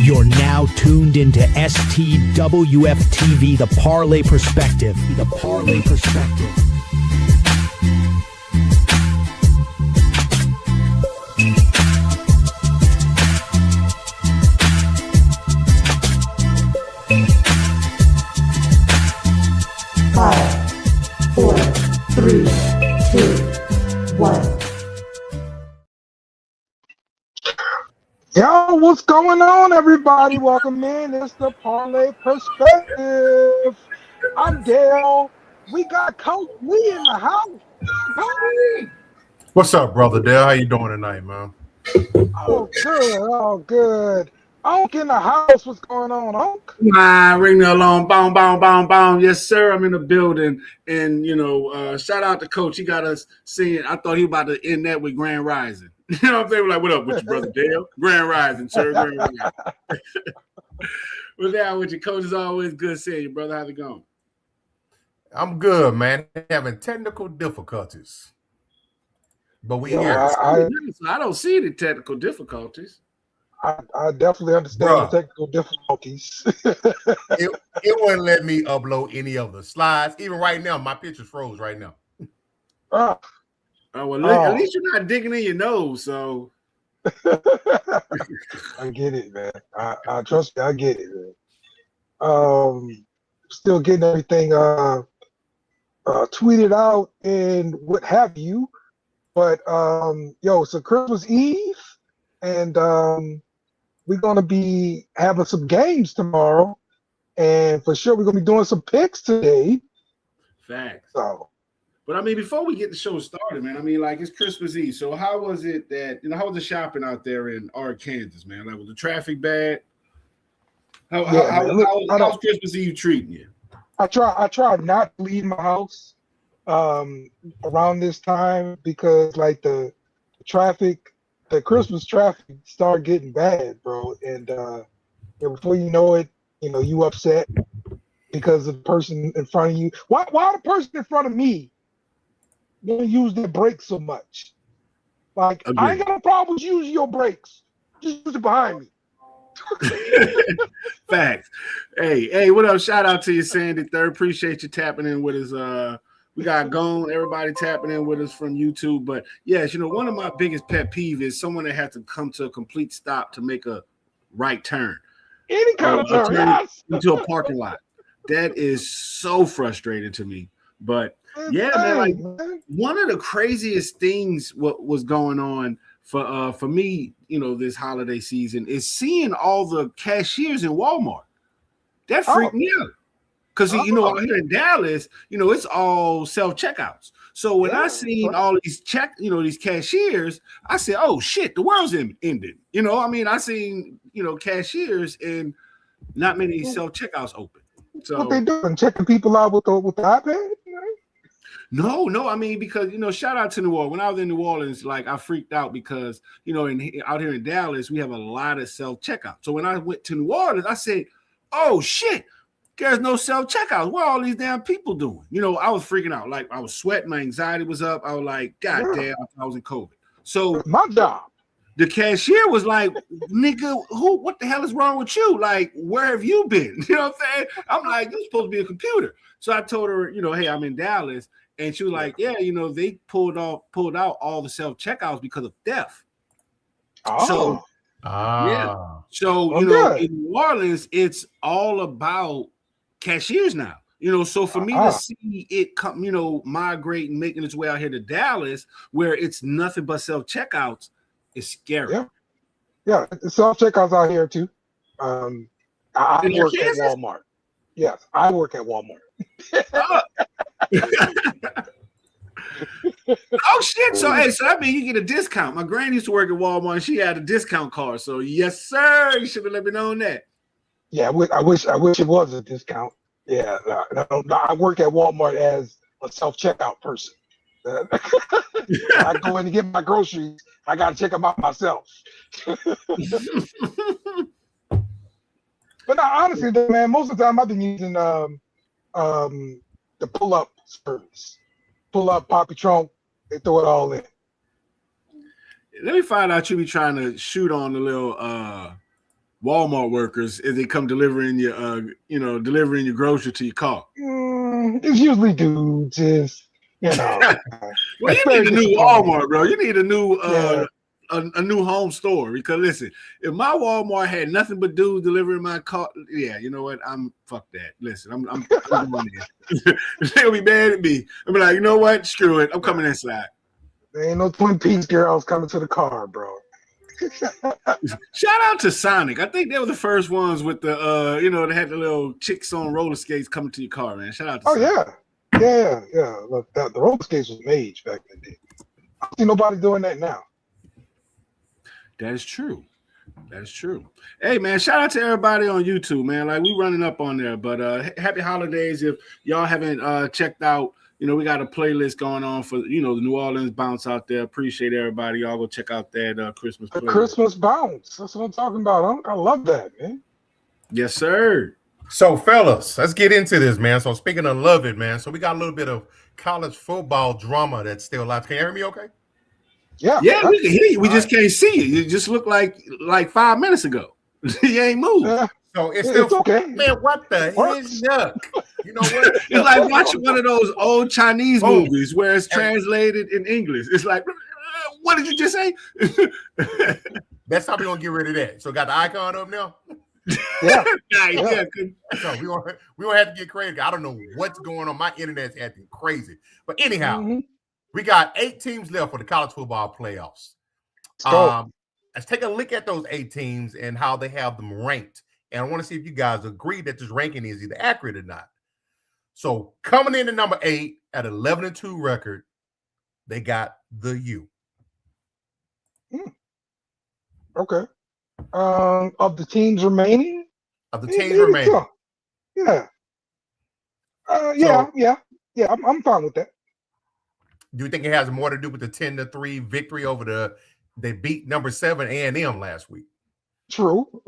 You're now tuned into STWF TV, the Parlay Perspective. The Parlay Perspective. Five, four, three, two, one. Yo, what's going on, everybody? Welcome in. It's the Parlay Perspective. I'm Dale. We got Coach Lee in the house. Coach. What's up, brother Dale? How you doing tonight, man? Oh, good. Oh, good. Unc in the house. What's going on, Unc? Ring the alarm, boom, boom, boom, boom. Yes, sir. I'm in the building, and shout out to Coach. He got us singing. I thought he was about to end that with Grand Rising. You know what I'm saying? We're like, what up with you, brother Dale? Grand Rising, sir. Grand Rising. What's down with you, Coach? It's always good seeing you, brother. How's it going? I'm good, man. Having technical difficulties, but we here. I don't see any technical difficulties. I definitely understand the technical difficulties. it wouldn't let me upload any of the slides. Even right now, my picture's froze right now. Oh, well, at least you're not digging in your nose, so. I get it, man. I trust me, I get it, man. Still getting everything tweeted out and what have you. But, it's a Christmas Eve, and we're going to be having some games tomorrow. And for sure, we're going to be doing some picks today. Facts. So. But I mean, before we get the show started, man, I mean, like, it's Christmas Eve. So how was it that, how was the shopping out there in Arkansas, man? Like, was the traffic bad? How's Christmas Eve treating you? I try not to leave my house around this time because, like, the Christmas traffic started getting bad, bro. And before you know it, you upset because of the person in front of you. Why the person in front of me gonna use their brakes so much? Like, I ain't got no problem with using your brakes. Just use it behind me. Facts. Hey, what up? Shout out to you, Sandy Third. Appreciate you tapping in with us. We got Gone, everybody tapping in with us from YouTube. But yes, one of my biggest pet peeves is someone that has to come to a complete stop to make a right turn. Any kind of turn, yes. Into a parking lot. That is so frustrating to me. But yeah, man, like, one of the craziest things what was going on for me, this holiday season is seeing all the cashiers in Walmart. That freaked me out. Because out here in Dallas, it's all self-checkouts. So when I seen all these these cashiers, I said, oh shit, the world's ended. I seen, cashiers and not many self-checkouts open. So what they doing? Checking people out with the iPad? No. I mean, because shout out to New Orleans. When I was in New Orleans, like, I freaked out because out here in Dallas, we have a lot of self-checkout. So when I went to New Orleans, I said, oh shit, there's no self-checkouts. What are all these damn people doing? I was freaking out. Like, I was sweating, my anxiety was up. I was like, God damn, I was in COVID. So my job. The cashier was like, nigga, what the hell is wrong with you? Like, where have you been? You know what I'm saying? I'm like, you're supposed to be a computer. So I told her, hey, I'm in Dallas. And she was like, yeah, they pulled out all the self-checkouts because of theft. Oh. Yeah. So, in New Orleans, it's all about cashiers now. So for me to see it come, migrate and making its way out here to Dallas, where it's nothing but self-checkouts, is scary. Yeah, self-checkouts out here too. I work at Walmart. Yes, I work at Walmart. Oh shit! So that means you get a discount. My granny used to work at Walmart, and she had a discount card. So yes, sir. You should have let me know that. Yeah, I wish it was a discount. Yeah, no, I work at Walmart as a self-checkout person. I go in to get my groceries. I got to check them out myself. But no, honestly, man, most of the time I've been using the pull-up service. Pull up, pop your trunk, they throw it all in. Let me find out you be trying to shoot on the little Walmart workers as they come delivering your, delivering your grocery to your car? It's usually dudes. Well, you need a new Walmart, bro. You need a new a new home store, because listen, if my Walmart had nothing but dudes delivering my car, yeah, you know what? Fuck that. Listen, I'm going in. They'll be mad at me. I'll be like, you know what? Screw it. I'm coming inside. There ain't no Twin Peaks girls coming to the car, bro. Shout out to Sonic. I think they were the first ones with the they had the little chicks on roller skates coming to your car, man. Shout out to Sonic. Yeah. Look, the roller skates was made back in the day. I don't see nobody doing that now. That is true. Hey, man, shout out to everybody on YouTube, man. Like, we running up on there, but happy holidays. If y'all haven't checked out, we got a playlist going on for, the New Orleans bounce out there. Appreciate everybody. Y'all go check out that Christmas playlist. Christmas bounce. That's what I'm talking about. I love that, man. Yes, sir. So, fellas, let's get into this, man. So, speaking of love it, man. So, we got a little bit of college football drama that's still alive. Can you hear me okay? Yeah, we can hear you. We just can't see you. You just look like 5 minutes ago. You ain't moved. So it's still okay. Man, what the heck? You know what? It's like watching one of those old Chinese movies where it's translated in English. It's like, what did you just say? That's how we're gonna get rid of that. So got the icon up now? Yeah. So we won't have to get crazy. I don't know what's going on. My internet's acting crazy. But anyhow, we got 8 teams left for the college football playoffs. Let's take a look at those 8 teams and how they have them ranked. And I want to see if you guys agree that this ranking is either accurate or not. So coming in at number 8 at 11-2 record, they got the U. Okay. Of the teams remaining? Of the teams remaining. Yeah. I'm fine with that. Do you think it has more to do with the 10-3 victory over they beat number 7 A&M last week? True.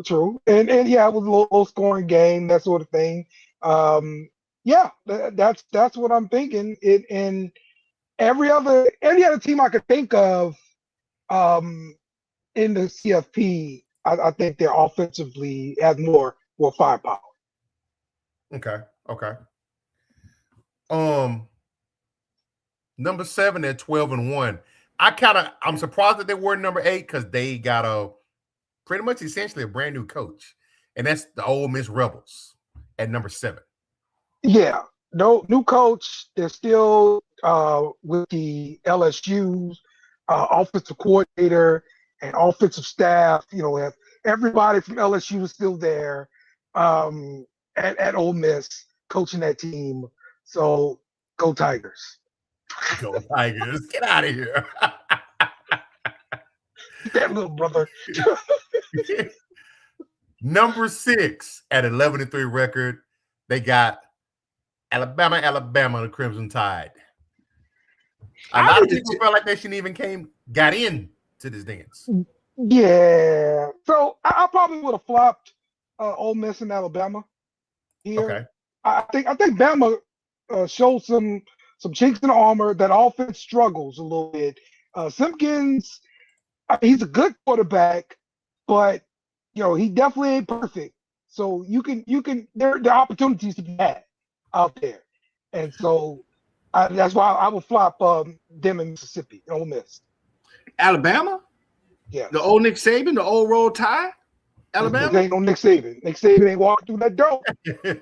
And yeah, it was a low scoring game, that sort of thing. That's what I'm thinking. And every other team I could think of in the CFP, I think they're offensively has more firepower. Okay. Number 7 at 12-1. I'm surprised that they were number 8 because they got pretty much essentially a brand new coach, and that's the Ole Miss Rebels at number 7. Yeah, no new coach. They're still with the LSU's offensive coordinator and offensive staff. Have everybody from LSU is still there at Ole Miss coaching that team. So go Tigers. Go Tigers. Get out of here. That little brother. Number 6 at 11-3 record, they got Alabama, the Crimson Tide. A lot of people felt like they shouldn't even got in to this dance. Yeah. So I probably would have flopped Ole Miss and Alabama here. Okay. I think Bama showed some chinks in the armor. That offense struggles a little bit. Simpkins, he's a good quarterback, but he definitely ain't perfect. So there are opportunities to be had out there, and so that's why I would flop them in Mississippi, Ole Miss. Alabama, yeah, the old Nick Saban, the old Roll Tide. Alabama ain't no Nick Saban. Nick Saban ain't walking through that door.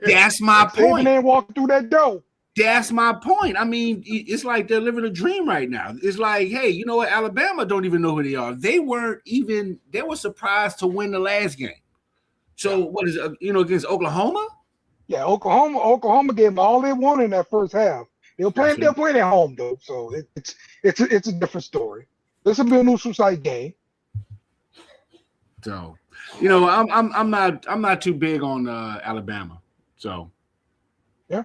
That's my point. Saban ain't walking through that door. That's my point. I mean, it's like they're living a dream right now. It's like, hey, you know what? Alabama don't even know who they are. They were surprised to win the last game. So what is it, against Oklahoma? Yeah, Oklahoma gave them all they wanted in that first half. They're playing at home though, so it's a different story. This will be a neutral site game. So, I'm not too big on Alabama. So, yeah.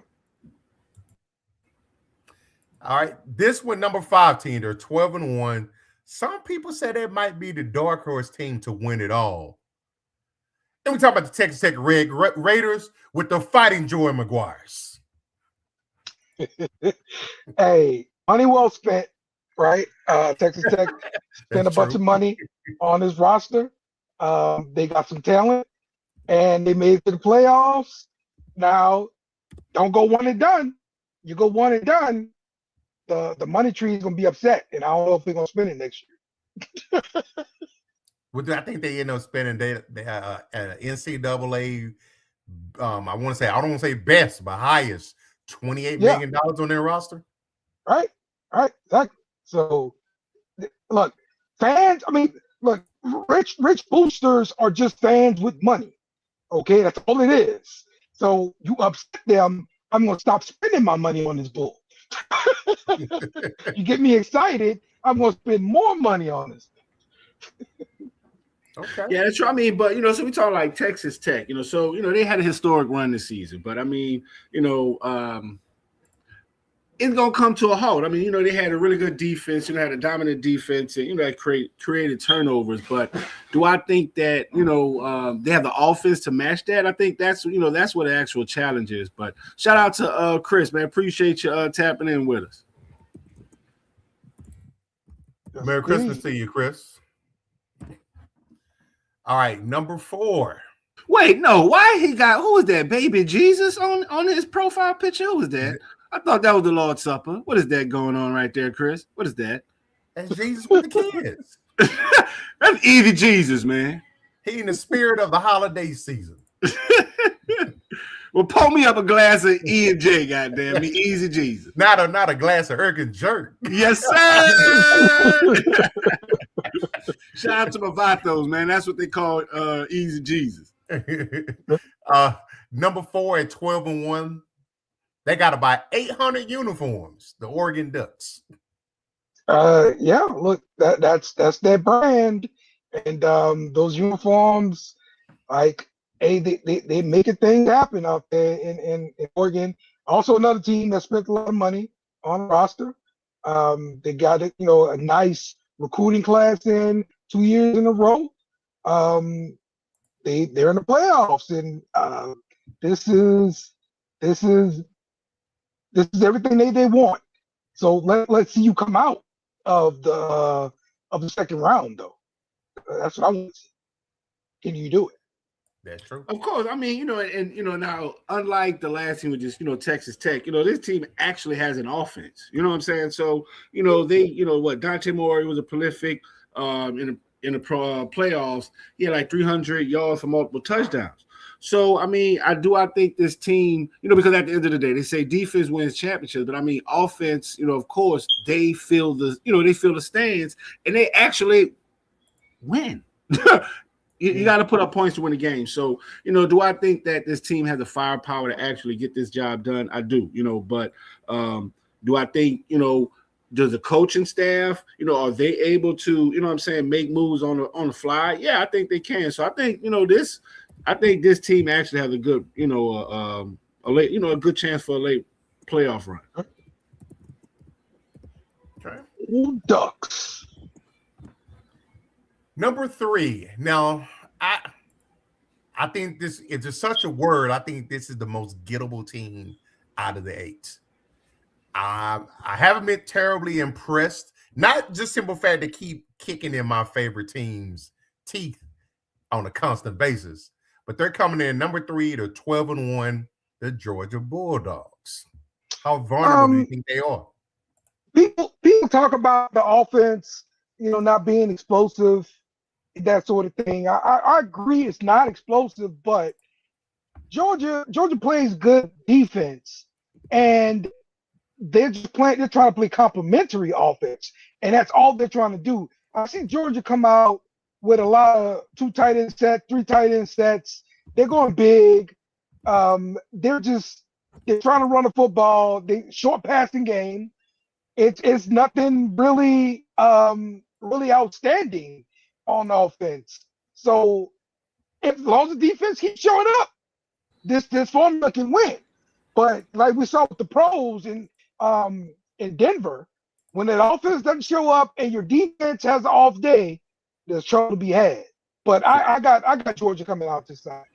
All right, this one, number 5 team, they're 12-1. Some people say that might be the dark horse team to win it all. And we talk about the Texas Tech Raiders with the Fighting Joey Maguires. Hey, money well spent, right? Texas Tech spent a bunch of money on his roster. They got some talent. and they made it to the playoffs. Now, don't go one and done. You go one and done, the money tree is gonna be upset, and I don't know if they're gonna spend it next year. Well, I think they end up spending NCAA. I don't want to say best, but highest $28 million on their roster. Right, exactly. So, look, fans. I mean, look, rich boosters are just fans with money. Okay, that's all it is. So you upset them, I'm gonna stop spending my money on this bull. You get me excited, I'm gonna spend more money on this. Okay. Yeah, that's true. I mean, but so we talk like Texas Tech, so they had a historic run this season, but I mean, it's gonna come to a halt. I mean, they had a really good defense, had a dominant defense, and that created turnovers. But do I think that they have the offense to match that? I think that's that's what the actual challenge is. But shout out to Chris, man. Appreciate you tapping in with us. Merry Christmas to you, Chris. All right, number 4. Wait, no, why who was that? Baby Jesus on his profile picture? Who was that? I thought that was the Lord's Supper. What is that going on right there, Chris? What is that? That's Jesus with the kids. That's easy Jesus, man. He in the spirit of the holiday season. Well, pour me up a glass of E&J, goddamn me, easy Jesus. Not a glass of Erkin jerk. Yes, sir. Shout out to my Vatos, man. That's what they call easy Jesus. Number 4 at 12-1. They got to buy 800 uniforms. The Oregon Ducks. Yeah, look, that's their brand, and those uniforms, like, hey, they making things happen out there in Oregon. Also, another team that spent a lot of money on the roster. They got a nice recruiting class in 2 years in a row. They're in the playoffs, and this is everything they want. So let's see you come out of the second round, though. That's what I want to see. Can you do it? That's true. Of course. I mean, now, unlike the last team with just, Texas Tech, this team actually has an offense. You know what I'm saying? So, they, Dante Moore was a prolific in the playoffs. He had like 300 yards for multiple touchdowns. So, I mean, I think this team, because at the end of the day, they say defense wins championships, but I mean, offense, of course, they fill the stands and they actually win. You got to put up points to win a game. So, do I think that this team has the firepower to actually get this job done? I do, but do I think, does the coaching staff, are they able to, make moves on the fly? Yeah, I think they can. So I think, this team actually has a good, a good chance for a late playoff run. Okay. Ducks. Number 3. Now, I think this is just such a word. I think this is the most gettable team out of the 8. I haven't been terribly impressed. Not just simple fact to keep kicking in my favorite team's teeth on a constant basis, but they're coming in number 3 to 12-1, the Georgia Bulldogs. How vulnerable do you think they are? People talk about the offense, not being explosive, that sort of thing. I agree it's not explosive, but Georgia plays good defense, and they're trying to play complementary offense, and that's all they're trying to do. I've seen Georgia come out with a lot of 2 tight end sets, 3 tight end sets. They're going big. They're trying to run the football. They short passing game. It's nothing really really outstanding on offense. So as long as the defense keeps showing up, this formula can win. But like we saw with the pros in Denver, when that offense doesn't show up and your defense has an off day, there's trouble to be had. But I got Georgia coming out this side.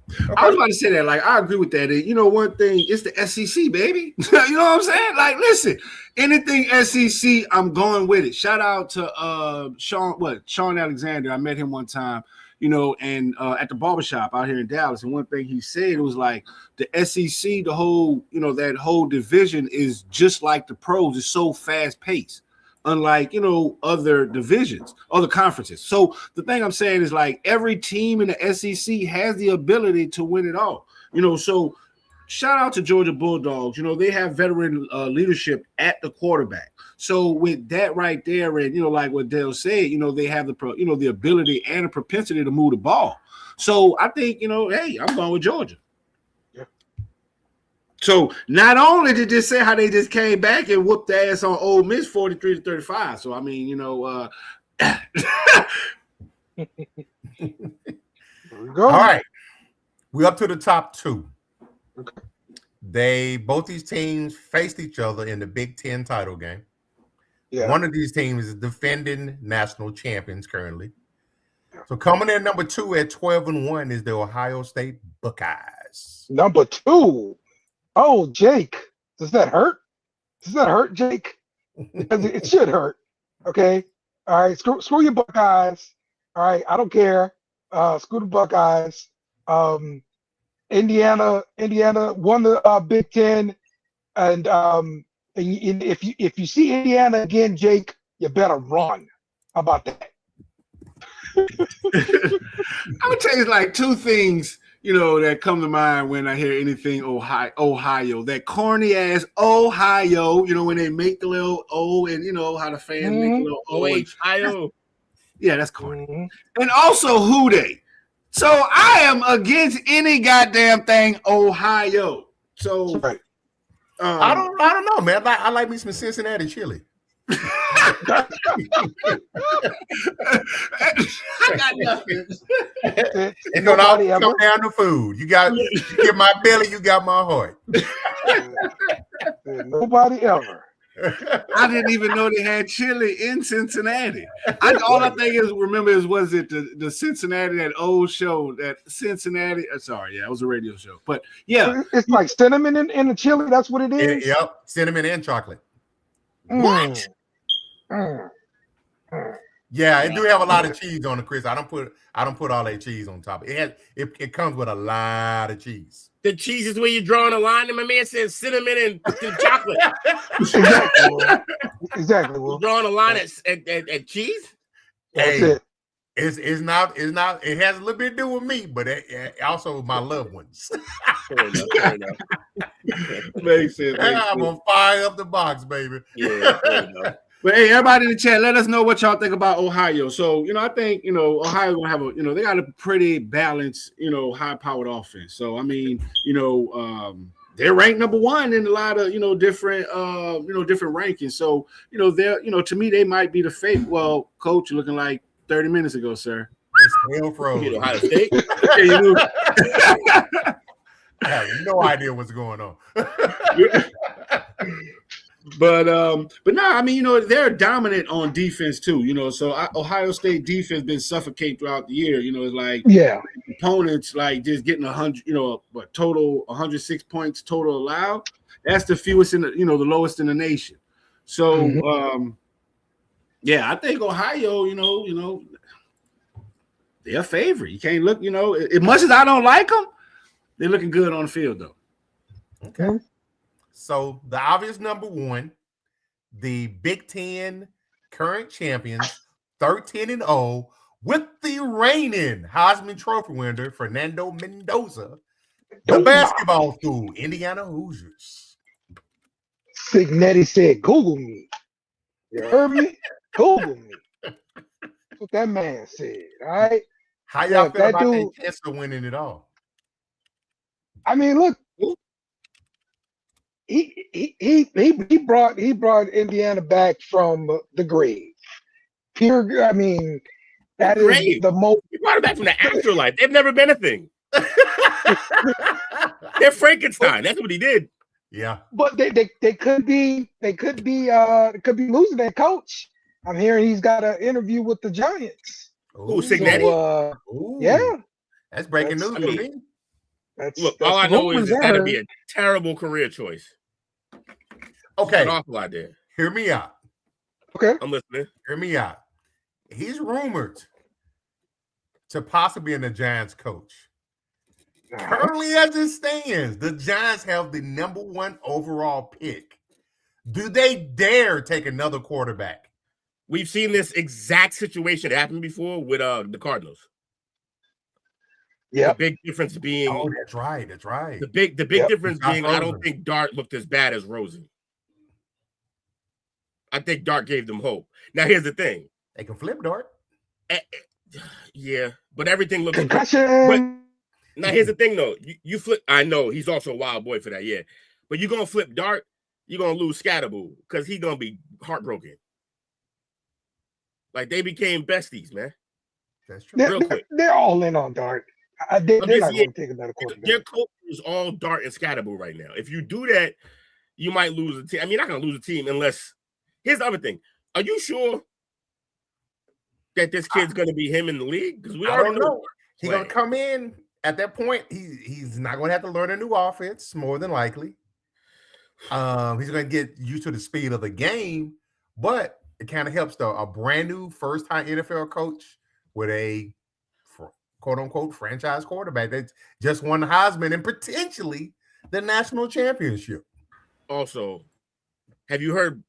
Okay. I was about to say that. Like, I agree with that. One thing, it's the SEC, baby. You know what I'm saying? Like, listen, anything SEC, I'm going with it. Shout out to Sean Alexander. I met him one time. and at the barbershop out here in Dallas. And one thing he said was like the SEC, the whole, that whole division is just like the pros. It's so fast paced, unlike, other divisions, other conferences. So the thing I'm saying is like every team in the SEC has the ability to win it all, so shout out to Georgia Bulldogs. They have veteran leadership at the quarterback. So with that right there, and like what Dale said, they have the ability and the propensity to move the ball. So I think hey, I'm going with Georgia. Yeah. So not only did they say how they just came back and whooped the ass on Ole Miss 43-35. So I mean, There we go. All right, we're up to the top two. Both these teams faced each other in the Big Ten title game. Yeah. One of these teams is defending national champions currently. So coming in number 2 at 12-1 is the Ohio State Buckeyes. Number 2. Oh, Jake. Does that hurt? Does that hurt, Jake? Because it should hurt. Okay. All right. Screw your Buckeyes. All right. I don't care. Screw the Buckeyes. Indiana won the Big Ten, and if you see Indiana again, Jake, you better run. How about that? I would tell you like two things, that come to mind when I hear anything Ohio. That corny ass Ohio, when they make the little O, and how the fans make the little Ohio. Yeah, that's corny. And also who they. So I am against any goddamn thing Ohio. So Right. I don't know, man. I like me some Cincinnati chili. I got nothing. It's gonna all come down to food. You get my belly, you got my heart. Nobody ever. I didn't even know they had chili in Cincinnati. All I think was it the Cincinnati, that old show, that Cincinnati. Sorry, yeah, it was a radio show. But yeah, it's like cinnamon in the chili. That's what it is. Yep, cinnamon and chocolate. What? Yeah, it do have a lot of cheese on it, Chris. I don't put all that cheese on top. It comes with a lot of cheese. The cheese is where you're drawing a line, and my man says cinnamon and chocolate. Exactly. Well, Drawing a line at cheese. That's it's not. It has a little bit to do with me, but also my loved ones. Fair enough. Makes sense. I'm gonna fire up the box, baby. Yeah, fair enough. But hey, everybody in the chat, let us know what y'all think about Ohio. So, I think, Ohio gonna have they got a pretty balanced, high-powered offense. So, I mean, they're ranked number 1 in a lot of, different rankings. So, they're, to me, they might be the favorite. Well, Coach, looking like 30 minutes ago, sir. It's hell frozen. Ohio State. I have no idea what's going on. But no, I mean, they're dominant on defense too, so Ohio State defense been suffocating throughout the year. It's like opponents like just getting 100, total 106 points total allowed. That's the fewest in the, the lowest in the nation. So I think Ohio, they're a favorite. You can't look, as much as I don't like them, they're looking good on the field though. Okay. So the obvious number 1, the Big Ten current champions, 13-0, with the reigning Heisman Trophy winner, Fernando Mendoza, the basketball school, Indiana Hoosiers. Signetti said, Google me. You heard me? Google me. That's what that man said, all right? How y'all feel about that chance of winning it all? I mean, look, he brought Indiana back from the grave. I mean, that is the most. He brought it back from the afterlife. They've never been a thing. They're Frankenstein. That's what he did. Yeah, but they could be losing their coach. I'm hearing he's got an interview with the Giants. Ooh, Signetti. So, yeah, that's breaking news for me. Look, all I know is it's got to be a terrible career choice. Okay. An awful idea. Hear me out. Okay. I'm listening. Hear me out. He's rumored to possibly being the Giants coach. Currently, as it stands, the Giants have the #1 overall pick. Do they dare take another quarterback? We've seen this exact situation happen before with the Cardinals. Yeah. The big difference being, oh, that's right. The big difference being, I don't think Dart looked as bad as Rosen. I think Dart gave them hope. Now, here's the thing: they can flip Dart. Yeah, but everything looks concussion. But now, here's the thing, though: you flip. I know he's also a wild boy for that, yeah. But you're gonna flip Dart, you're gonna lose Scatterboo because he's gonna be heartbroken. Like, they became besties, man. That's true. They're all in on Dart. They're not going to take another quarterback. Their coach is all Dart and Scatterboo right now. If you do that, you might lose a team. I mean, you're not going to lose a team unless. Here's the other thing: are you sure that this kid's going to be him in the league? Because we already know he's going to come in at that point. He's not going to have to learn a new offense, more than likely. He's going to get used to the speed of the game, but it kind of helps though. A brand new first-time NFL coach with a quote-unquote franchise quarterback that just won the Heisman and potentially the national championship. Also, have you heard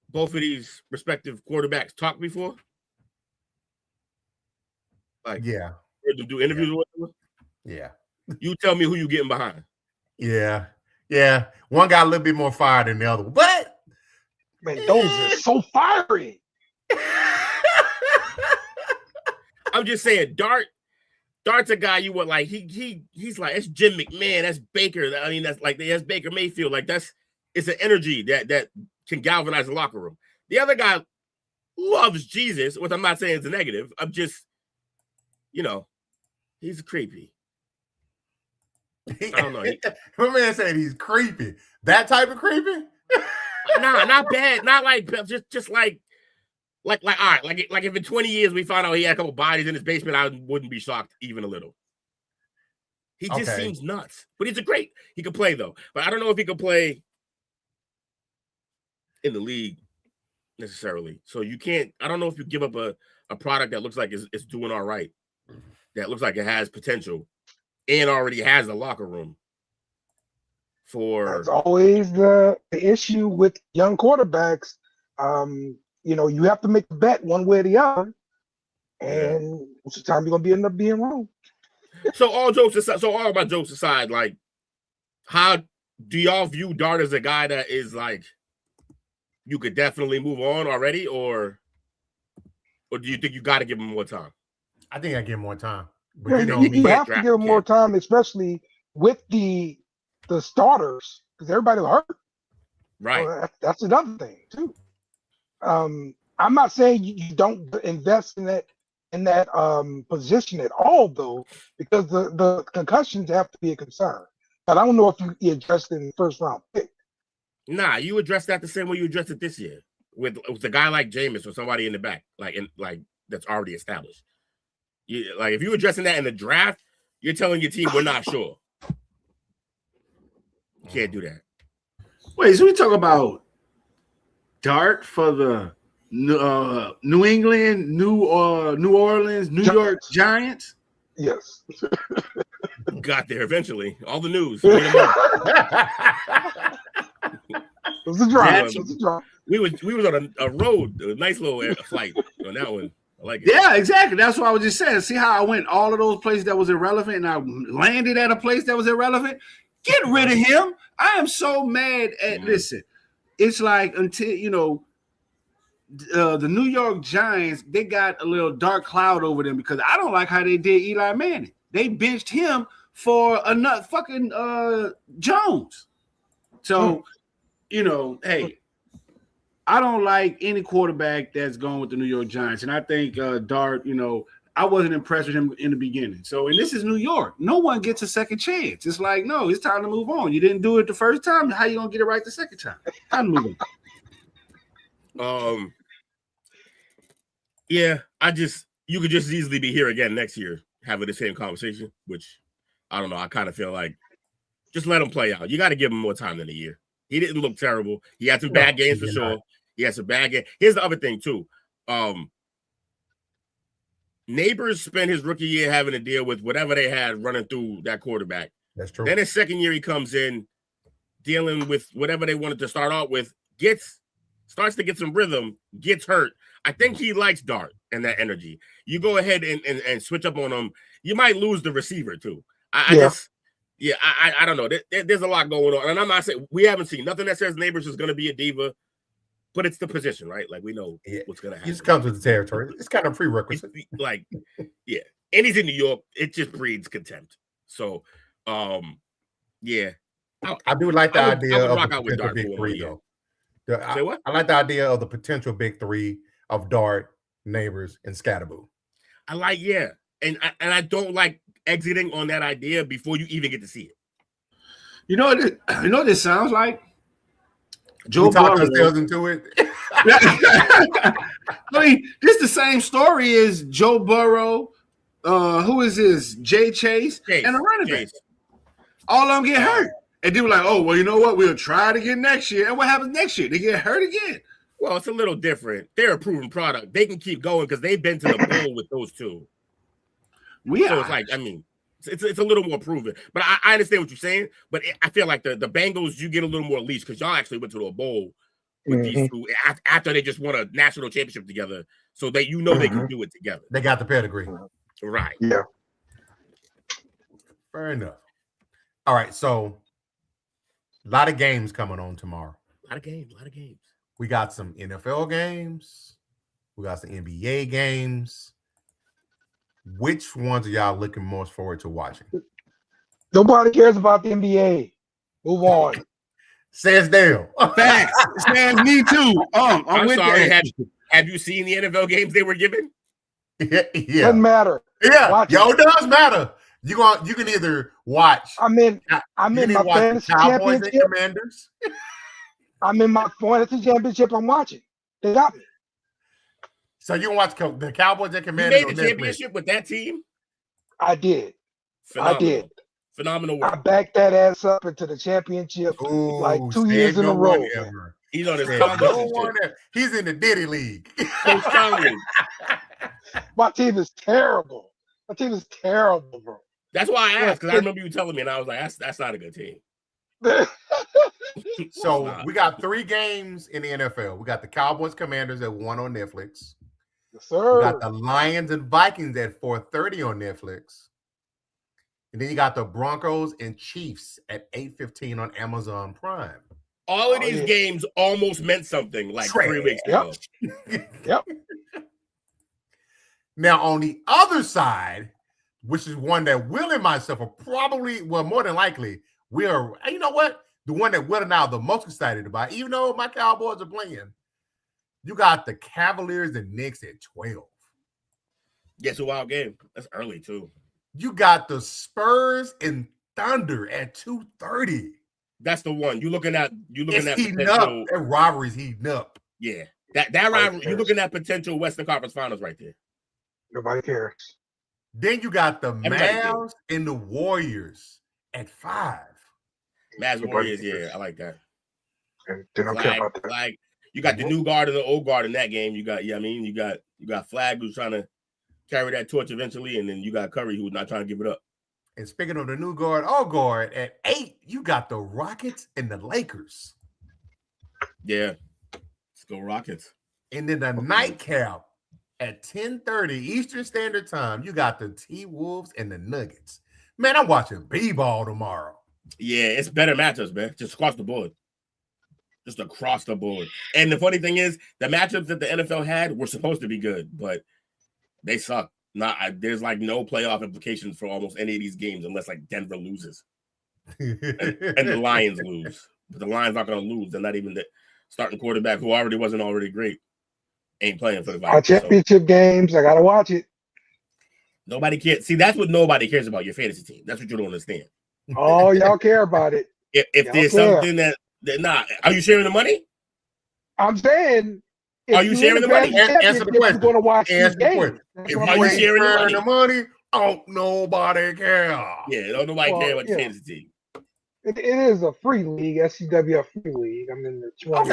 both of these respective quarterbacks talk before? Like, yeah, heard them do interviews with them? Yeah. You tell me who you getting behind. Yeah. One got a little bit more fire than the other one, but man, those are so fiery. I'm just saying, Dart's a guy you would like. He's like, it's Jim McMahon, that's Baker. I mean, that's Baker Mayfield. Like, it's an energy that can galvanize the locker room. The other guy loves Jesus, which I'm not saying is a negative. I'm just, he's creepy. I don't know. My man said he's creepy. That type of creepy? Nah, not bad. Not like just like all right, like if in 20 years we found out he had a couple bodies in his basement, I wouldn't be shocked even a little. He just seems nuts. But he could play though. But I don't know if he could play in the league necessarily. So I don't know if you give up a product that looks like it's doing all right, that looks like it has potential and already has a locker room. That's always the issue with young quarterbacks. You have to make a bet one way or the other, and sometimes you're gonna end up being wrong. So all my jokes aside, like, how do y'all view Dart as a guy that is like you could definitely move on already, or do you think you got to give him more time? I think I give him more time. But you have to give him more time, especially with the starters, because everybody was hurt. Right. So that's another thing too. I'm not saying you don't invest in that position at all, though, because the concussions have to be a concern. But I don't know if you addressed it in the first round pick. Nah, you addressed that the same way you addressed it this year with a guy like Jameis or somebody in the back, like that's already established. If you're addressing that in the draft, you're telling your team we're not sure. You can't do that. Wait, so we talk about Dart for the New England, New Orleans, New York Giants? Yes. Got there eventually. All the news. It was a drive. We was on a road, a nice little flight on that one. I like it. Yeah, exactly. That's what I was just saying. See how I went all of those places that was irrelevant, and I landed at a place that was irrelevant? Get rid of him. I am so mad at listen. It's like until the New York Giants, they got a little dark cloud over them because I don't like how they did Eli Manning. They benched him for another fucking Jones. So, hey, I don't like any quarterback that's going with the New York Giants. And I think Dart, I wasn't impressed with him in the beginning. So, and this is New York. No one gets a second chance. It's like, no, it's time to move on. You didn't do it the first time. How you going to get it right the second time? Time to move on. Yeah, you could just as easily be here again next year having the same conversation, which I don't know. I kind of feel like just let him play out. You got to give him more time than a year. He didn't look terrible. He had some bad games for sure. He had some bad games. Here's the other thing too. Neighbors spent his rookie year having to deal with whatever they had running through that quarterback. That's true. Then his second year, he comes in dealing with whatever they wanted to start out with, starts to get some rhythm, gets hurt. I think he likes Dart and that energy. You go ahead and switch up on him, you might lose the receiver too. I don't know. There's a lot going on. And I'm not saying we haven't seen nothing that says Neighbors is going to be a diva, but it's the position, right? Like we know what's going to happen. He just comes with the territory. It's kind of prerequisite. Like, yeah. And he's in New York. It just breeds contempt. So, yeah. I do like the idea of the potential big three, though. Say what? I like the idea of the potential big three of Dart, Neighbors, and Scatterboo. I like, yeah. And I don't like exiting on that idea before you even get to see it. You know what this sounds like? Joe Burrow ourselves into it. I mean, this is the same story as Joe Burrow. Who is this? Jay Chase and the running back. All of them get hurt. And they were like, oh, well, you know what? We'll try it again next year. And what happens next year? They get hurt again. Well, it's a little different. They're a proven product. They can keep going because they've been to the bowl with those two. So it's like, I mean, it's a little more proven. But I understand what you're saying. But I feel like the Bengals, you get a little more leash because y'all actually went to a bowl with these two after they just won a national championship together. So they can do it together. They got the pedigree. Right. Yeah. Fair enough. All right, so a lot of games coming on tomorrow. A lot of games. We got some NFL games. We got some NBA games. Which ones are y'all looking most forward to watching? Nobody cares about the NBA. Move on. Says Dale. Facts. Says me too. I'm with sorry. that. Have you seen the NFL games they were given? Yeah. Doesn't matter. Yeah. It does matter. You can either watch. I'm in my fantasy Cowboys championship. and Commanders. I'm in my fantasy championship. I'm watching. They got me. So you can watch the Cowboys and Commanders. You made the championship with that team? I did. Phenomenal work. I backed that ass up into the championship like 2 years in a row. He's on his He's in the Diddy League. My team is terrible. Bro. That's why I asked, because I remember you telling me, and I was like, that's not a good team. So we got 3 games in the NFL. We got the Cowboys Commanders at 1 on Netflix. Yes, sir. We got the Lions and Vikings at 4:30 on Netflix. And then you got the Broncos and Chiefs at 8:15 on Amazon Prime. All of these games almost meant something like 3 weeks ago. Yep. Now, on the other side, which is one that Will and myself are probably, well, more than likely, we are, you know what? The one that Will and I are the most excited about, even though my Cowboys are playing, you got the Cavaliers and Knicks at 12. Yeah, it's a wild game. That's early, too. You got the Spurs and Thunder at 2:30. That's the one. You're looking at heating up. That rivalry's heating up. Yeah. That rivalry, you're looking at potential Western Conference Finals right there. Nobody cares. Then you got the Mavs and the Warriors at 5. Mavs Warriors, yeah, I like that. They don't care about that. Like you got the new guard and the old guard in that game. You got, you got Flag who's trying to carry that torch eventually, and then you got Curry who's not trying to give it up. And speaking of the new guard, old guard, at 8, you got the Rockets and the Lakers. Yeah, let's go Rockets. And then the nightcap at 10:30 Eastern Standard Time, you got the T-Wolves and the Nuggets. Man, I'm watching B-ball tomorrow. Yeah, it's better matchups, man. Just across the board. Just across the board. And the funny thing is, the matchups that the NFL had were supposed to be good, but they suck. There's like no playoff implications for almost any of these games unless like Denver loses and the Lions lose. But the Lions aren't going to lose. They're not even the starting quarterback who wasn't already great. Ain't playing for the Vikings. Our championship games, I gotta watch it. Nobody cares. See, that's what nobody cares about, your fantasy team. That's what you don't understand. Oh, y'all care about it. If there's something that are you sharing the money? I'm saying, are you sharing the money? Answer the question. You're going to watch Answer the question. If you sharing the money, oh, nobody care. Yeah, don't nobody care about the fantasy team. It is a free league, STWF free league. I'm in the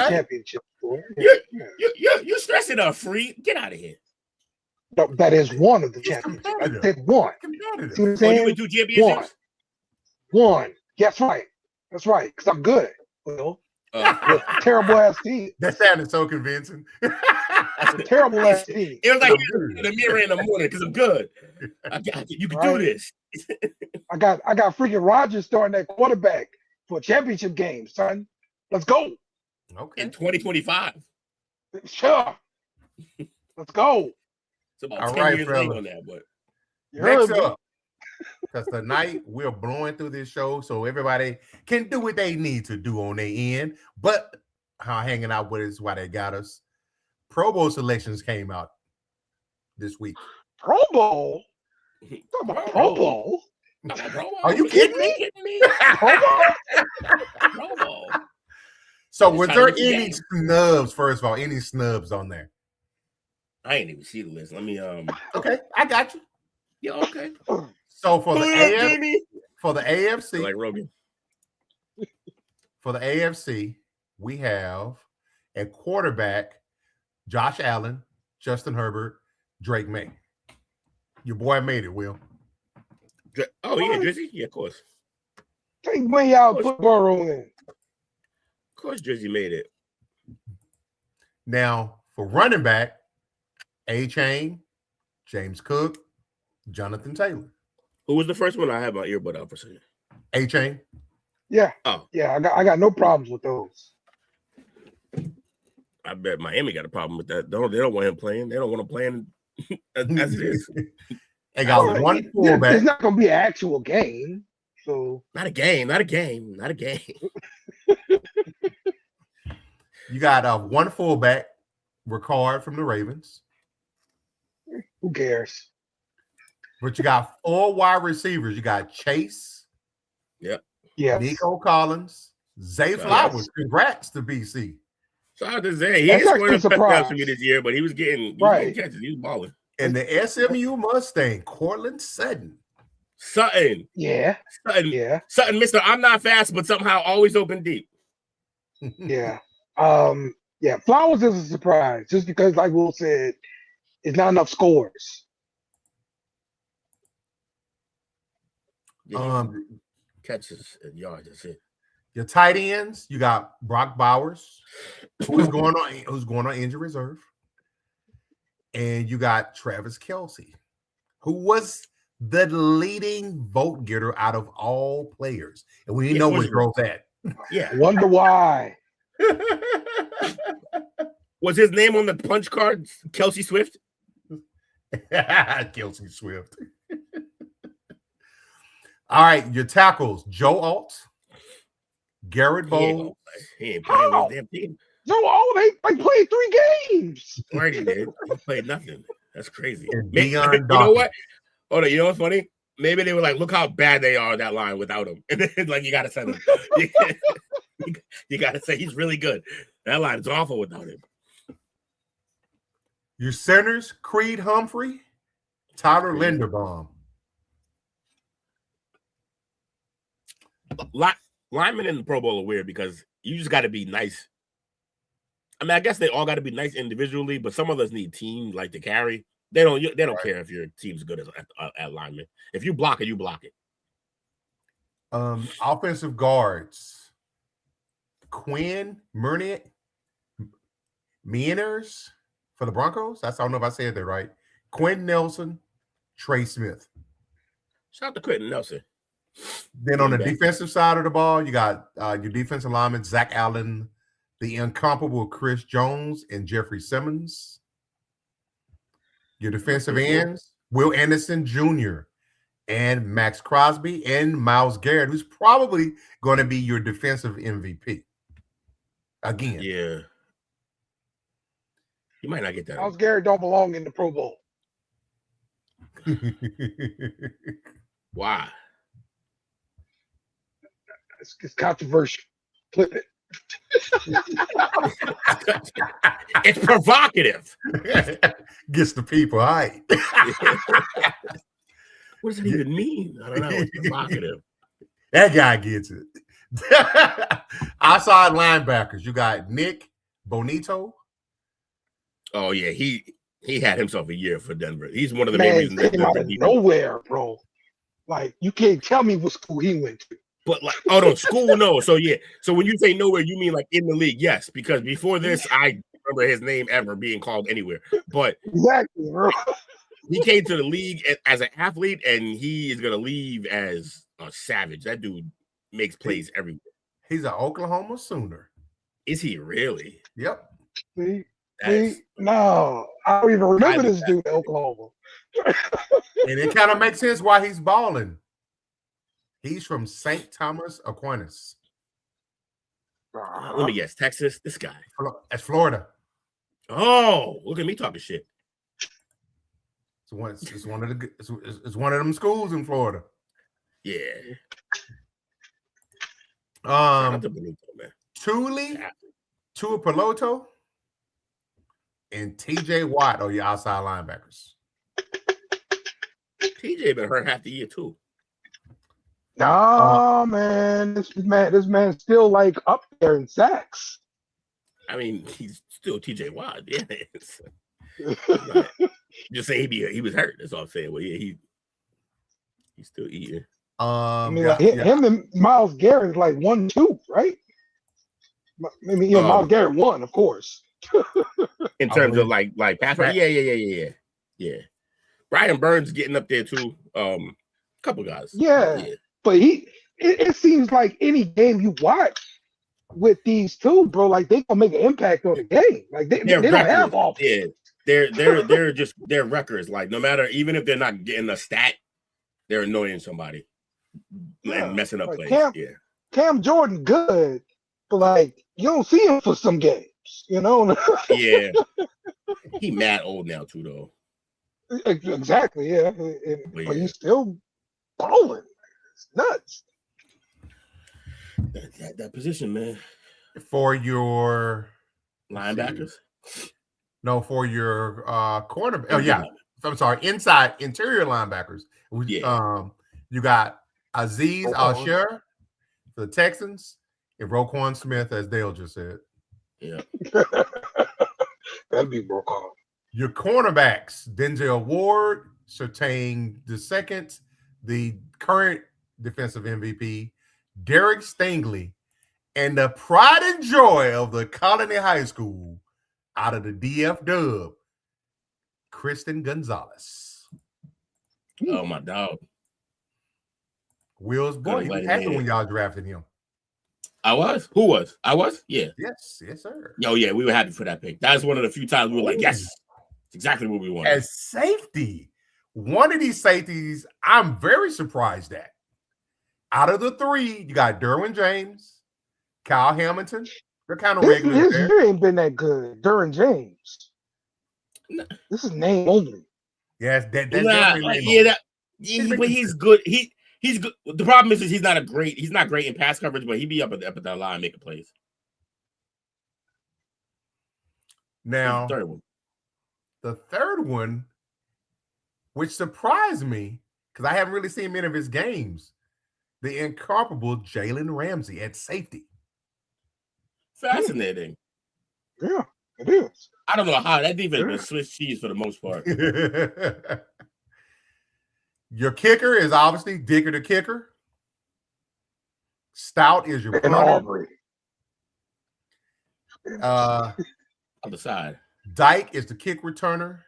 championship for. You're stressing up free. Get out of here. That is one of the He's championships. I competitive. said one. Competitive. See what I'm Oh, saying? you went 2 championships? One. Yeah, that's right. That's right. Because I'm good. With a terrible ass team. That sounded so convincing. That's a terrible ass team. It was like I'm in good. the mirror in the morning because I'm good. I got you. You can do Right. this. I got freaking Rodgers starting that quarterback for a championship game, son. Let's go. Okay. In 2025. Sure. Let's go. It's about All 10 right, years late fella. on that, but You Next heard me. up, because tonight we're blowing through this show so everybody can do what they need to do on their end. But how hanging out with us, why they got us. Pro Bowl selections came out this week. Pro Bowl? Talk about Pro Bowl? Are you kidding me? Pro Bowl? Pro Bowl. So Just was trying to there get the any game. snubs, first of all, any snubs on there? I ain't even see the list. Let me Okay, I got you. yeah, okay. So for the Pull it up, AFC, Jimmy. for the AFC, Like Rogan. for the AFC, we have at quarterback Josh Allen, Justin Herbert, Drake May. Your boy made it, Will. Oh yeah, Drizzy. Yeah, of course. Take me out, put Burrow in. Of course, Drizzy made it. Now for running back, A-Chain, James Cook, Jonathan Taylor. Who was the first one? I have my earbud out for a second. A-Chain. Yeah. Oh. Yeah, I got no problems with those. I bet Miami got a problem with that. They don't want him playing. They don't want him playing as it is. They got Well, one It's fullback. not gonna be an actual game. So Not a game. Not a game. Not a game. You got one fullback, Ricard from the Ravens. who cares? But you got 4 wide receivers. You got Chase, Yeah. Nico Collins, Zay Yes. Flowers. Congrats to BC. Shout out to Zay. He That's ain't actually scoring touchdowns surprised. for me this year, but he was getting Right. catches. He was balling. And the SMU Mustang, Cortland Sutton. Sutton. Yeah. Yeah. Sutton, Mr. I'm not fast, but somehow always open deep. Yeah. Yeah. Flowers is a surprise just because, like Will said, it's not enough scores. Catches and yards. That's it. Your tight ends, you got Brock Bowers, who's going on injury reserve. And you got Travis Kelce, who was the leading vote getter out of all players. And we know what drove that. Yeah. Wonder why. Was his name on the punch card Kelsey Swift? Kelce Swift. All right, your tackles, Joe Alt, Garrett Bowles. He ain't playing How? with his damn team. No, they played 3 games. Already did. He played nothing. That's crazy. And Maybe, Deion you know Dawkins. what? Hold on. You know what's funny? Maybe they were like, look how bad they are that line without him. And then, like, you got to send him. You got to say he's really good. That line is awful without him. Your centers, Creed Humphrey, Tyler Linderbaum. Linemen in the Pro Bowl are weird because you just got to be nice. I mean, I guess they all got to be nice individually, but some of us need teams like to carry. They don't care if your team's good at lineman. If you block it, you block it. Offensive guards, Quinn Meinerz for the Broncos. I don't know if I said that right. Quinn Nelson, Trey Smith. Shout out to Quentin Nelson. Then on the defensive side of the ball, you got your defensive linemen, Zach Allen, the incomparable Chris Jones, and Jeffrey Simmons. Your defensive ends, Will Anderson Jr., and Max Crosby, and Myles Garrett, who's probably going to be your defensive MVP. Again. Yeah. You might not get that. Myles Garrett don't belong in the Pro Bowl. Why? It's controversial. Flip it. It's provocative. Gets the people hype. What does it even mean? I don't know. It's provocative. That guy gets it. Outside linebackers, you got Nick Bonito. Oh yeah, he He had himself a year for Denver. He's one of the main Man, reasons that came out Denver of beat. nowhere, bro. Like you can't tell me what school he went to. But like, oh no, school no. So yeah. So when you say nowhere, you mean like in the league? Yes, because before this, I remember his name ever being called anywhere. But Exactly, bro. he came to the league as an athlete, and he is gonna leave as a savage. That dude makes plays everywhere. He's an Oklahoma Sooner. Is he really? Yep. See, no, I don't even remember this dude in Oklahoma. And it kind of makes sense why he's balling. He's from St. Thomas Aquinas. Let me guess, Texas. This guy. That's Florida. Oh, look at me talking shit. It's one of them schools in Florida. Yeah. Thule, Tua Peloto, and TJ Watt are your outside linebackers. TJ been hurt half the year too. No, man, this man's still like up there in sacks. I mean, he's still TJ Watt. Yeah. Right. Just saying he was hurt. That's all I'm saying. Well, yeah, he's still eating. I mean, him and Myles Garrett is like 1-2, right? I mean, Myles Garrett won, of course. In terms of like pass, right? Yeah. Brian Burns getting up there too. Couple guys. Yeah. But it seems like any game you watch with these two, bro, like they gonna make an impact on the game. Like they don't have all. Yeah, they're just their records. Like no matter, even if they're not getting a stat, they're annoying somebody and messing up like plays. Cam Jordan good, but like you don't see him for some games, you know. Yeah, he mad old now too, though. Exactly. Yeah, but he's still balling. It's nuts. That position, man. For your linebackers? No, for your corner. Oh, yeah. I'm sorry. Interior linebackers. You got Azeez Al-Shur for the Texans and Roquan Smith, as Dale just said. Yeah. That'd be Roquan. Your cornerbacks, Denzel Ward, Surtain II, the current defensive MVP, Derek Stingley, and the pride and joy of the Colony High School out of the DF Dub, Kristen Gonzalez. Oh, my dog. Will's boy. He was happy when y'all drafted him. I was? Who was? I was? Yeah. Yes, sir. Yo, yeah, we were happy for that pick. That was one of the few times we were like, yes, it's exactly what we wanted. As safety, one of these safeties, I'm very surprised at. Out of the three, you got Derwin James, Kyle Hamilton. They're kind of regular. His year ain't been that good. Derwin James. No. This is name only. Yes, but he's good. He's good. The problem is he's not great in pass coverage, but he be up at that line making plays. Now, the third one, which surprised me because I haven't really seen many of his games, the incomparable Jalen Ramsey at safety. Fascinating. Yeah, it is. I don't know how that defense been Swiss cheese for the most part. Your kicker is obviously Dicker the kicker. Stout is your punter. On the side. Dyke is the kick returner.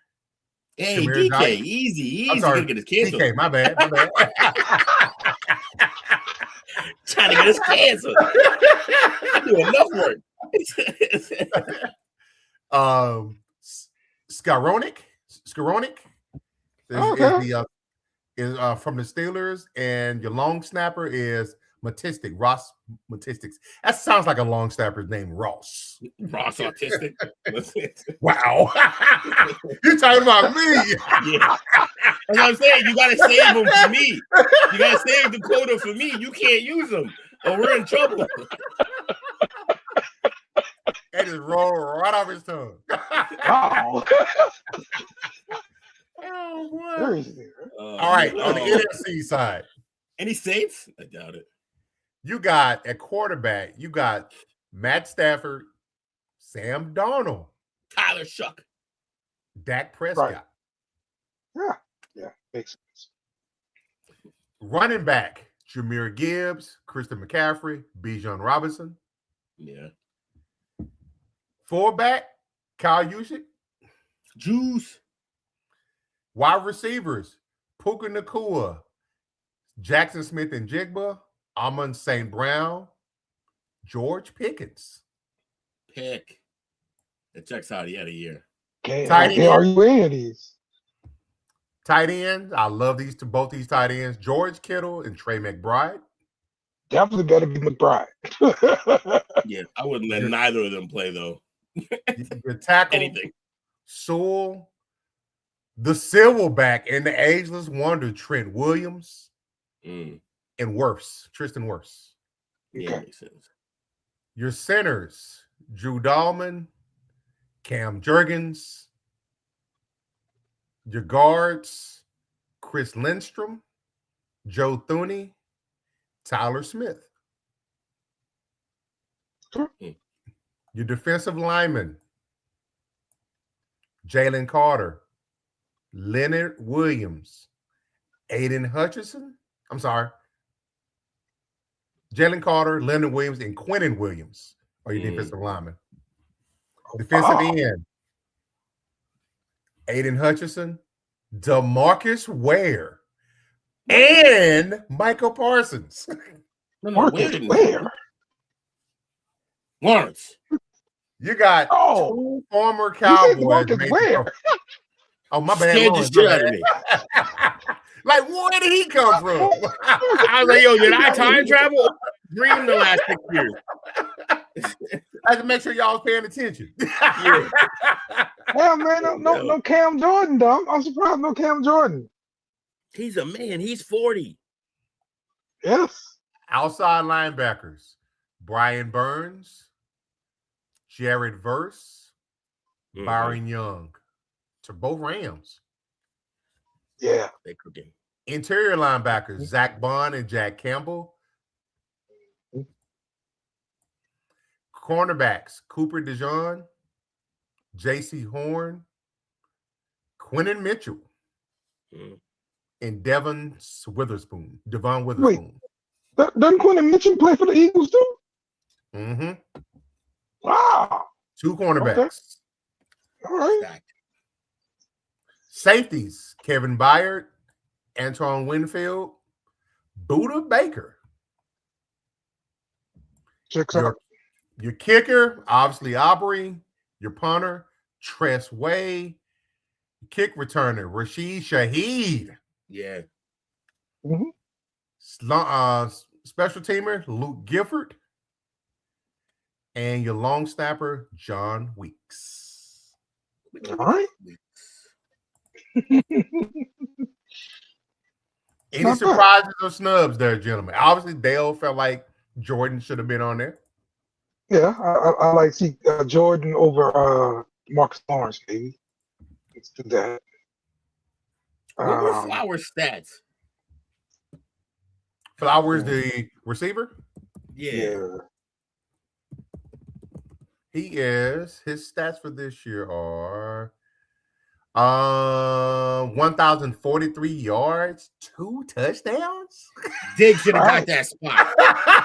Hey, DK, Dyke. Easy. I'm sorry, get his canceled. DK, my bad. Trying to get his canceled. Do enough work. Skowronek is from the Steelers, and your long snapper is Ross Matistic. That sounds like a long snapper's name, Ross. Ross Autistic. Wow. You're talking about me. Yeah. That's what I'm saying. You gotta save them for me. You gotta save the quota for me. You can't use them, or we're in trouble. That just rolled right off his tongue. Wow. Oh, boy. All right, on the NFC side. Any Saints? I doubt it. You got at quarterback, you got Matt Stafford, Sam Darnold, Tyler Shuck, Dak Prescott. Yeah, makes sense. Running back, Jahmyr Gibbs, Christian McCaffrey, Bijan Robinson. Yeah. Fullback, Kyle Juszczyk. Juice. Wide receivers, Puka Nacua, Jackson Smith and Jigba, Amon St. Brown, George Pickens. Pick. It checks out. He had a year. Tight end. Are you in these? Tight ends. I love both these tight ends. George Kittle and Trey McBride. Definitely better be McBride. Yeah, I wouldn't let neither of them play though. Your tackle, anything. Sewell, the silverback and the ageless wonder, Trent Williams, and Tristan Wirfs. Yeah, Okay. makes sense. Your centers, Drew Dahlman, Cam Jurgens. Your guards, Chris Lindstrom, Joe Thuney, Tyler Smith. Your defensive linemen, Jalen Carter, Leonard Williams, Aiden Hutchinson. I'm sorry. Jalen Carter, Leonard Williams, and Quentin Williams are your defensive linemen. Defensive end, Aiden Hutchinson, DeMarcus Ware, and Michael Parsons. Marcus Ware. Lawrence. You got two former Cowboys. Oh, my bad. Scared the shit out of me. Like, where did he come from? I was like, yo, did I time travel? Dream the last 6 years. I had to make sure y'all was paying attention. Yeah. Hell, man, no Cam Jordan, dog. I'm surprised no Cam Jordan. He's a man. He's 40. Yes. Outside linebackers, Brian Burns, Jared Verse, Byron Young, to both Rams. Yeah. They cooking. Interior linebackers, Zach Bond and Jack Campbell. Cornerbacks, Cooper DeJean, J.C. Horn, Quentin Mitchell, and Devon Witherspoon. Wait, doesn't Quentin Mitchell play for the Eagles too? Mm-hmm. Wow. Two cornerbacks. Okay. All right. Safeties, Kevin Byard, Antoine Winfield, Buda Baker. Checks out. Your kicker, obviously Aubrey. Your punter, Tress Way. Kick returner, Rashid Shaheed. Yeah. Special teamer, Luke Gifford. And your long snapper, John Weeks. All right. Any surprises or snubs there, gentlemen? Obviously, Dale felt like Jordan should have been on there. Yeah, I like see Jordan over Marcus Lawrence, baby. Let's do that. What were Flowers' stats? Flowers, the receiver? Yeah. His stats for this year are 1,043 yards, 2 touchdowns. Diggs should have got that spot.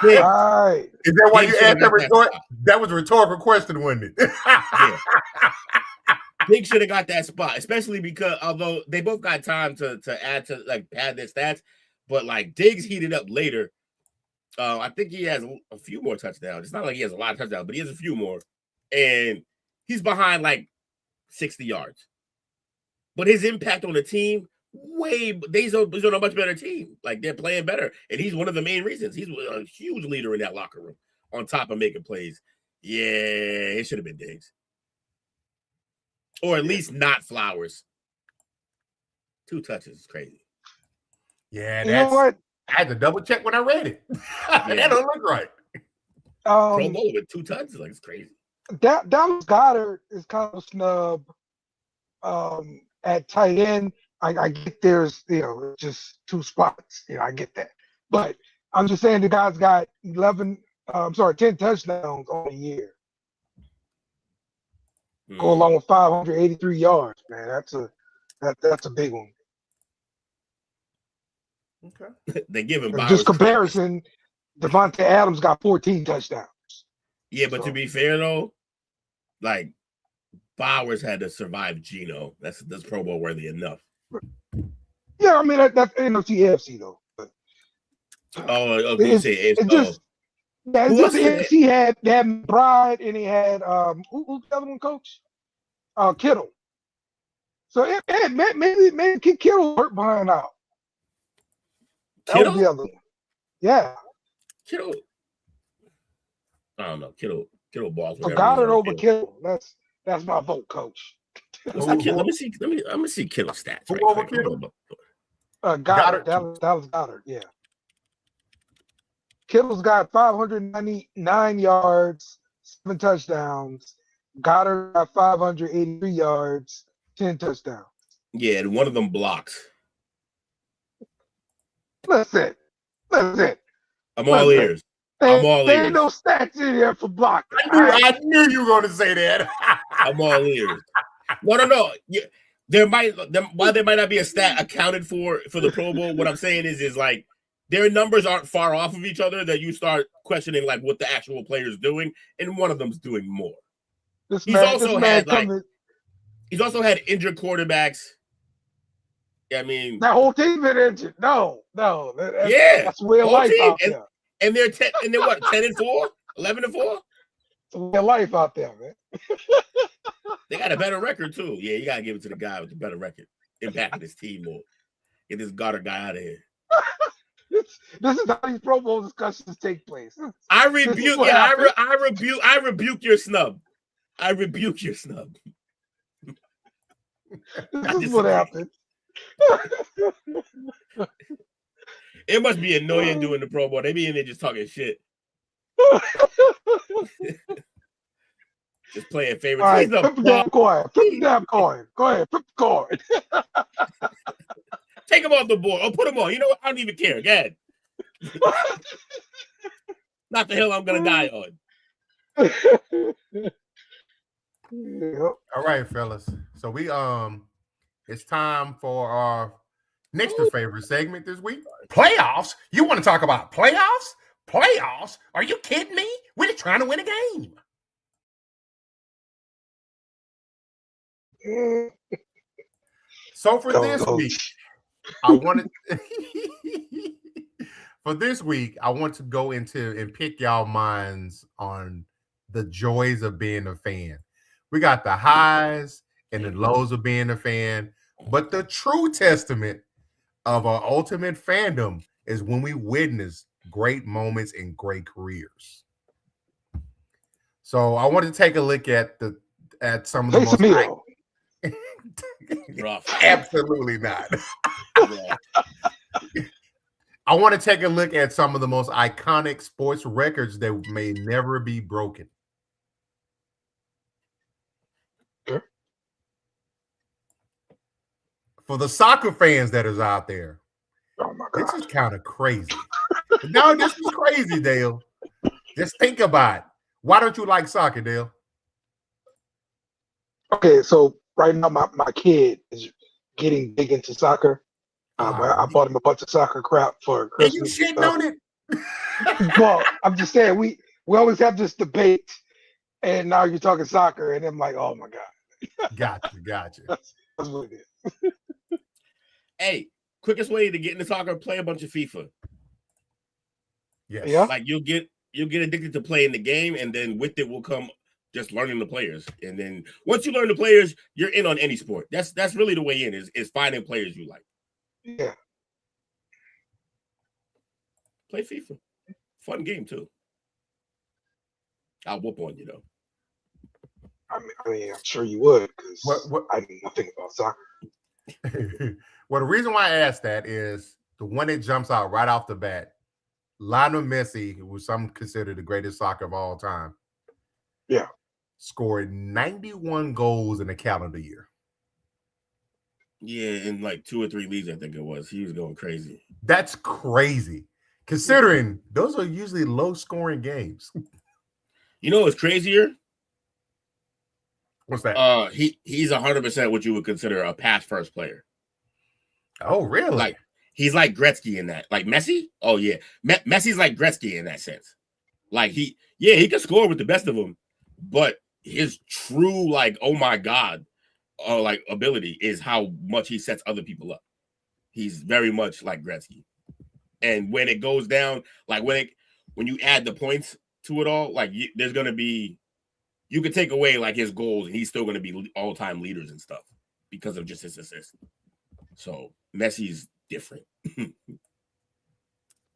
Right. Is that why you asked that? That was a rhetorical question, wasn't it? Yeah. Diggs should have got that spot, especially because although they both got time to add their stats, but like Diggs heated up later. I think he has a few more touchdowns. It's not like he has a lot of touchdowns, but he has a few more, and he's behind like 60 yards. But his impact on the team, he's on a much better team. Like they're playing better, and he's one of the main reasons. He's a huge leader in that locker room. On top of making plays, yeah, it should have been Diggs, or at least not Flowers. 2 touches is crazy. Yeah, you know what? I had to double check when I read it. That don't look right. Pro Bowl with 2 touches, like it's crazy. Dallas Goedert is kind of a snub. At tight end, I get there's just 2 spots. I get that, but I'm just saying the guy's got 10 touchdowns on a year. Go along with 583 yards, man. That's a big one. Okay. They give him And Bowers. just comparison, Devontae Adams got 14 touchdowns. Yeah, but to be fair though, like Bowers had to survive Geno. That's Pro Bowl worthy enough. Yeah, I mean that's NFC AFC though. But you say it's just Who just else the is AFC had McBride and he had who's the other one, coach? Kittle. So maybe kick Kittle hurt behind out. That was the other one. Yeah. Kittle. I don't know. Kittle balls. So Goddard over Kittle. That's my vote, coach. Let me see Kittle stats. Who Right over quick. Kittle? Goddard. Dallas Goddard. Yeah. Kittle's got 599 yards, 7 touchdowns. Goddard got 583 yards, 10 touchdowns. Yeah, and one of them blocks. Listen. I'm all ears. There ain't no stats in here for blocking. I knew you were going to say that. I'm all ears. No. Yeah, there might not be a stat accounted for the Pro Bowl. What I'm saying is like their numbers aren't far off of each other that you start questioning like what the actual player's doing, and one of them's doing more. He's also had injured quarterbacks. I mean, that whole team been injured. No, that's real life out there. And they're 10 and they're what, 10-4, 11-4? It's real life out there, man. They got a better record too. Yeah, you gotta give it to the guy with the better record. Impacting his team more. Get this Goddard guy out of here. This is how these Pro Bowl discussions take place. I rebuke your snub. I rebuke your snub. This is what happened. It must be annoying doing the Pro Bowl. They be in there just talking shit. Just playing favorites. All right, flip the damn coin. Go ahead, flip the coin. Take him off the board or put him on. You know what? I don't even care. Go ahead. Not the hill I'm going to die on. Yep. All right, fellas. So we it's time for our next favorite segment this week. Playoffs? You want to talk about playoffs? Playoffs? Are you kidding me? We're just trying to win a game. So for this week, I wanted for this week, I want to go into and pick y'all minds on the joys of being a fan. We got the highs and the lows of being a fan, but the true testament of our ultimate fandom is when we witness great moments and great careers. So I want to take a look at some of the most absolutely not. I want to take a look at some of the most iconic sports records that may never be broken. Sure. For the soccer fans that is out there, oh my God, this is kind of crazy. No, this is crazy, Dale. Just think about it. Why don't you like soccer, Dale? Okay, so right now my kid is getting big into soccer. I bought him a bunch of soccer crap for Christmas. And you shitting on it? Well, I'm just saying we always have this debate, and now you're talking soccer, and I'm like, oh my God. Gotcha. That's what it is. Hey, quickest way to get into soccer, play a bunch of FIFA. Yes. Yeah. Like you'll get addicted to playing the game, and then with it will come just learning the players. And then once you learn the players, you're in on any sport. That's really the way in is finding players you like. Yeah. Play FIFA. Fun game too. I'll whoop on you though. I mean, I'm sure you would because What? I know nothing about soccer. Well, the reason why I asked that is the one that jumps out right off the bat. Lionel Messi, who some consider the greatest soccer of all time, Yeah. scored 91 goals in a calendar year. Yeah, in like 2 or 3 leagues, I think it was. He was going crazy. That's crazy, considering those are usually low-scoring games. You know what's crazier? What's that? He's 100% what you would consider a pass first player. Oh, really? Like he's like Gretzky in that. Like Messi? Oh yeah. Messi's like Gretzky in that sense. Like he can score with the best of them, but his true like oh my god, like ability is how much he sets other people up. He's very much like Gretzky. And when it goes down, like when you add the points to it all, like there's gonna be, you could take away like his goals, and he's still gonna be all-time leaders and stuff because of just his assists. So Messi's different.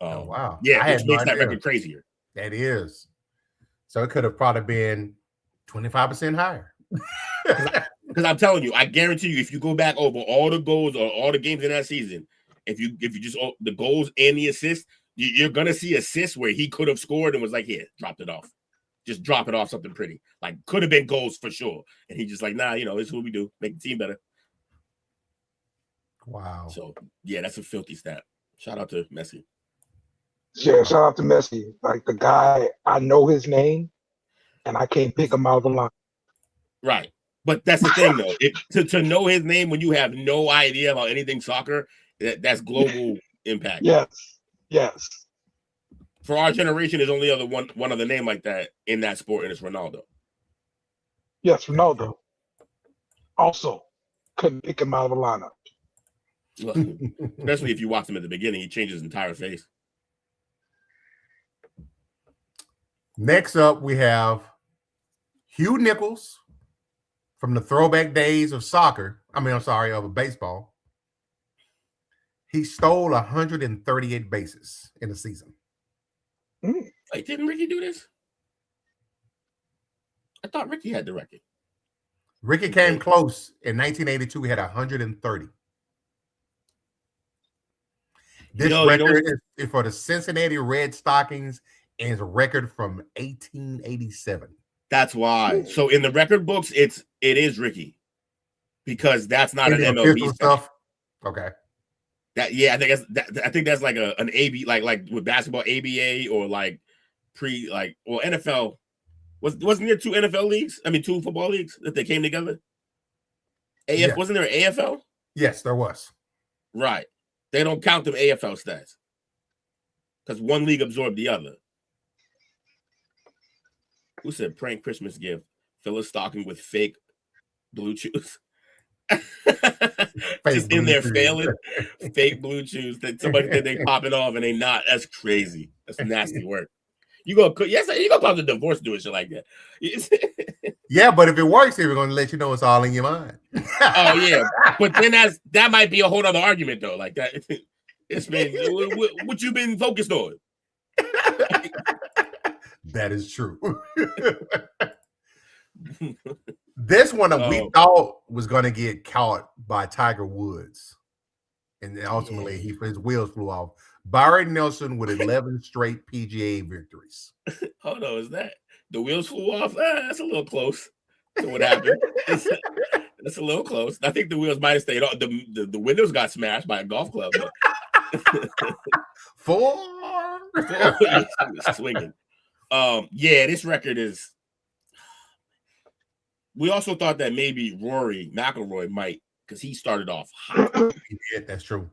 Oh wow! Yeah, which makes that record crazier. That is. So it could have probably been 25% higher. Because I'm telling you, I guarantee you, if you go back over all the goals or all the games in that season, if you just the goals and the assists, you're gonna see assists where he could have scored and was like, "Here, dropped it off, just drop it off something pretty." Like could have been goals for sure, and he just like, "Nah, this is what we do, make the team better." Wow. So yeah, that's a filthy stat. Shout out to Messi. Yeah, shout out to Messi. Like the guy, I know his name, and I can't pick him out of the line. Right. But that's the thing, though. To know his name when you have no idea about anything soccer, that's global impact. Yes. For our generation, there's only one other name like that in that sport, and it's Ronaldo. Yes, Ronaldo. Also, couldn't pick him out of the lineup. Look, especially if you watch him at the beginning, he changes his entire face. Next up, we have Hugh Nichols from the throwback days of soccer. Of baseball. He stole 138 bases in a season. Wait, didn't Ricky do this? I thought Ricky had the record. Ricky came close. In 1982, he had 130. This record is for the Cincinnati Red Stockings and is a record from 1887. That's why. So in the record books, it is Ricky, because that's not an MLB stuff. Okay. I think that's like an AB, like with basketball ABA or like NFL. Wasn't there two NFL leagues? I mean, two football leagues that they came together. Wasn't there an AFL? Yes, there was. Right. They don't count them AFL stats because one league absorbed the other. Who said prank Christmas gift? Fill a stocking with fake blue chews. Just in there failing. Fake blue chews that somebody said they popping off and they not. That's crazy. That's nasty work. You gonna cause a divorce doing shit like that. Yeah, but if it works, we're gonna let you know it's all in your mind. Oh yeah, but then that might be a whole other argument though. Like that, it's been what you been focused on. That is true. This one we thought was gonna get caught by Tiger Woods, and then ultimately his wheels flew off. Byron Nelson with 11 straight PGA victories. Hold on, is that the wheels flew off? That's a little close to what happened. That's a little close. I think the wheels might have stayed on. The windows got smashed by a golf club. Four. Swinging. This record is. We also thought that maybe Rory McIlroy might, because he started off hot. Yeah, that's true.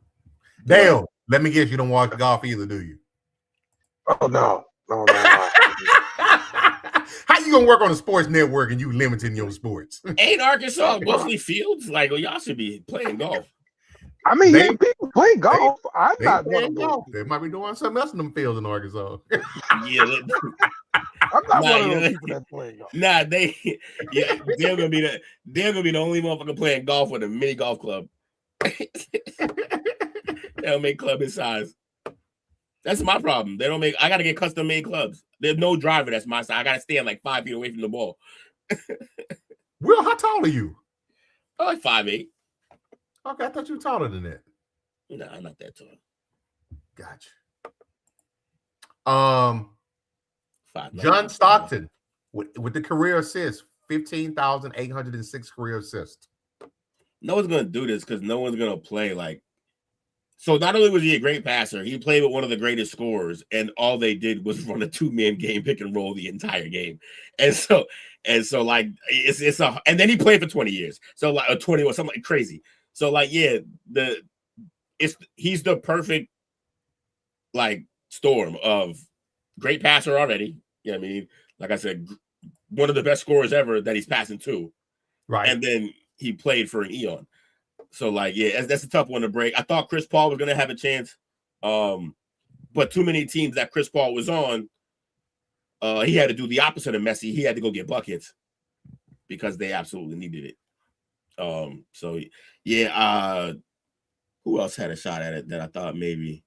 Dale, let me guess, you don't watch golf either, do you? Oh no. How you gonna work on a sports network and you limiting your sports? Ain't Arkansas mostly fields? Like, y'all should be playing golf. I mean, people play golf. I'm not one of those. They might be doing something else in them fields in Arkansas. I'm not one of those people that play golf. Nah, they're gonna be the only motherfucker playing golf with a mini golf club. They don't make club his size. That's my problem. They don't make. I gotta get custom made clubs. There's no driver that's my size. I gotta stand like 5 feet away from the ball. Will, how tall are you? Oh, like 5'8". Okay, I thought you were taller than that. No, I'm not that tall. Gotcha. 5'9". John Stockton with the career assist, 15,806 career assists. No one's gonna do this because no one's gonna play like. So not only was he a great passer, he played with one of the greatest scorers, and all they did was run a 2-man game, pick and roll the entire game. And so And so like it's a and then he played for 20 years. So like or 21, something like crazy. So like yeah, he's the perfect like storm of great passer already. Yeah, I mean, like I said, one of the best scorers ever that he's passing to. Right. And then he played for an eon. So like yeah, that's a tough one to break. I thought Chris Paul was gonna have a chance. But too many teams that Chris Paul was on, he had to do the opposite of Messi. He had to go get buckets because they absolutely needed it. So yeah, who else had a shot at it that I thought maybe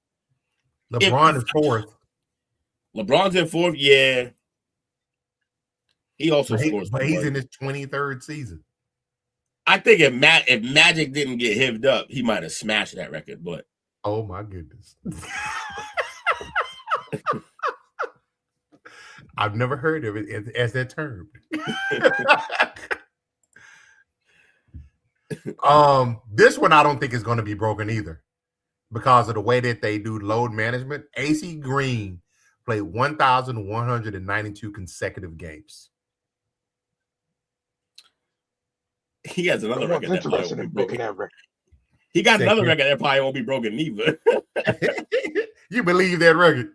LeBron is fourth. LeBron's in fourth, yeah. He also scores, but he's in his 23rd season. I think if Magic didn't get hived up, he might have smashed that record. But oh my goodness. I've never heard of it as that term. This one I don't think is going to be broken either because of the way that they do load management. AC Green played 1,192 consecutive games. He has another record that probably won't be broken. He got another record that probably won't be broken either. You believe that record?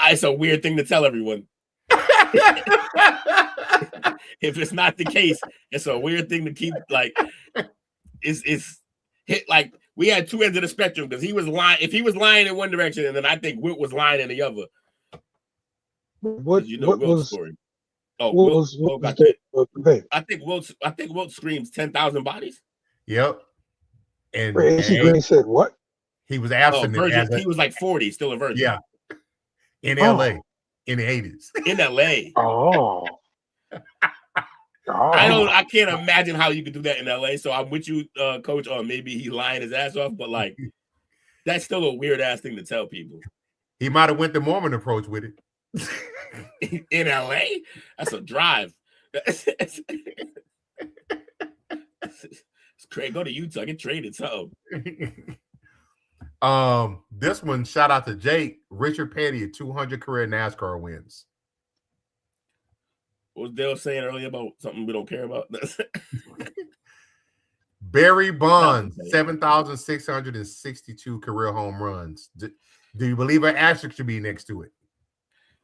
It's a weird thing to tell everyone. If it's not the case, it's a weird thing to keep like it's hit like we had two ends of the spectrum because he was lying. If he was lying in one direction, and then I think Wilt was lying in the other. What Wilt's story? Oh, Wilt got that. I think Wilt screams 10,000 bodies. Yep. And AC Green said what? He was absent. He was like 40, still a virgin. Yeah. In LA in the 80s. In LA. Oh. I can't imagine how you could do that in LA. So I'm with you, Coach, on maybe he lying his ass off, but like that's still a weird ass thing to tell people. He might have went the Mormon approach with it. In LA? That's a drive. It's crazy. Go to Utah, get traded. So this one, shout out to Jake. Richard Petty at 200 career NASCAR wins. What was Dale saying earlier about something we don't care about? Barry Bonds, 7,662 career home runs. Do you believe an asterisk should be next to it?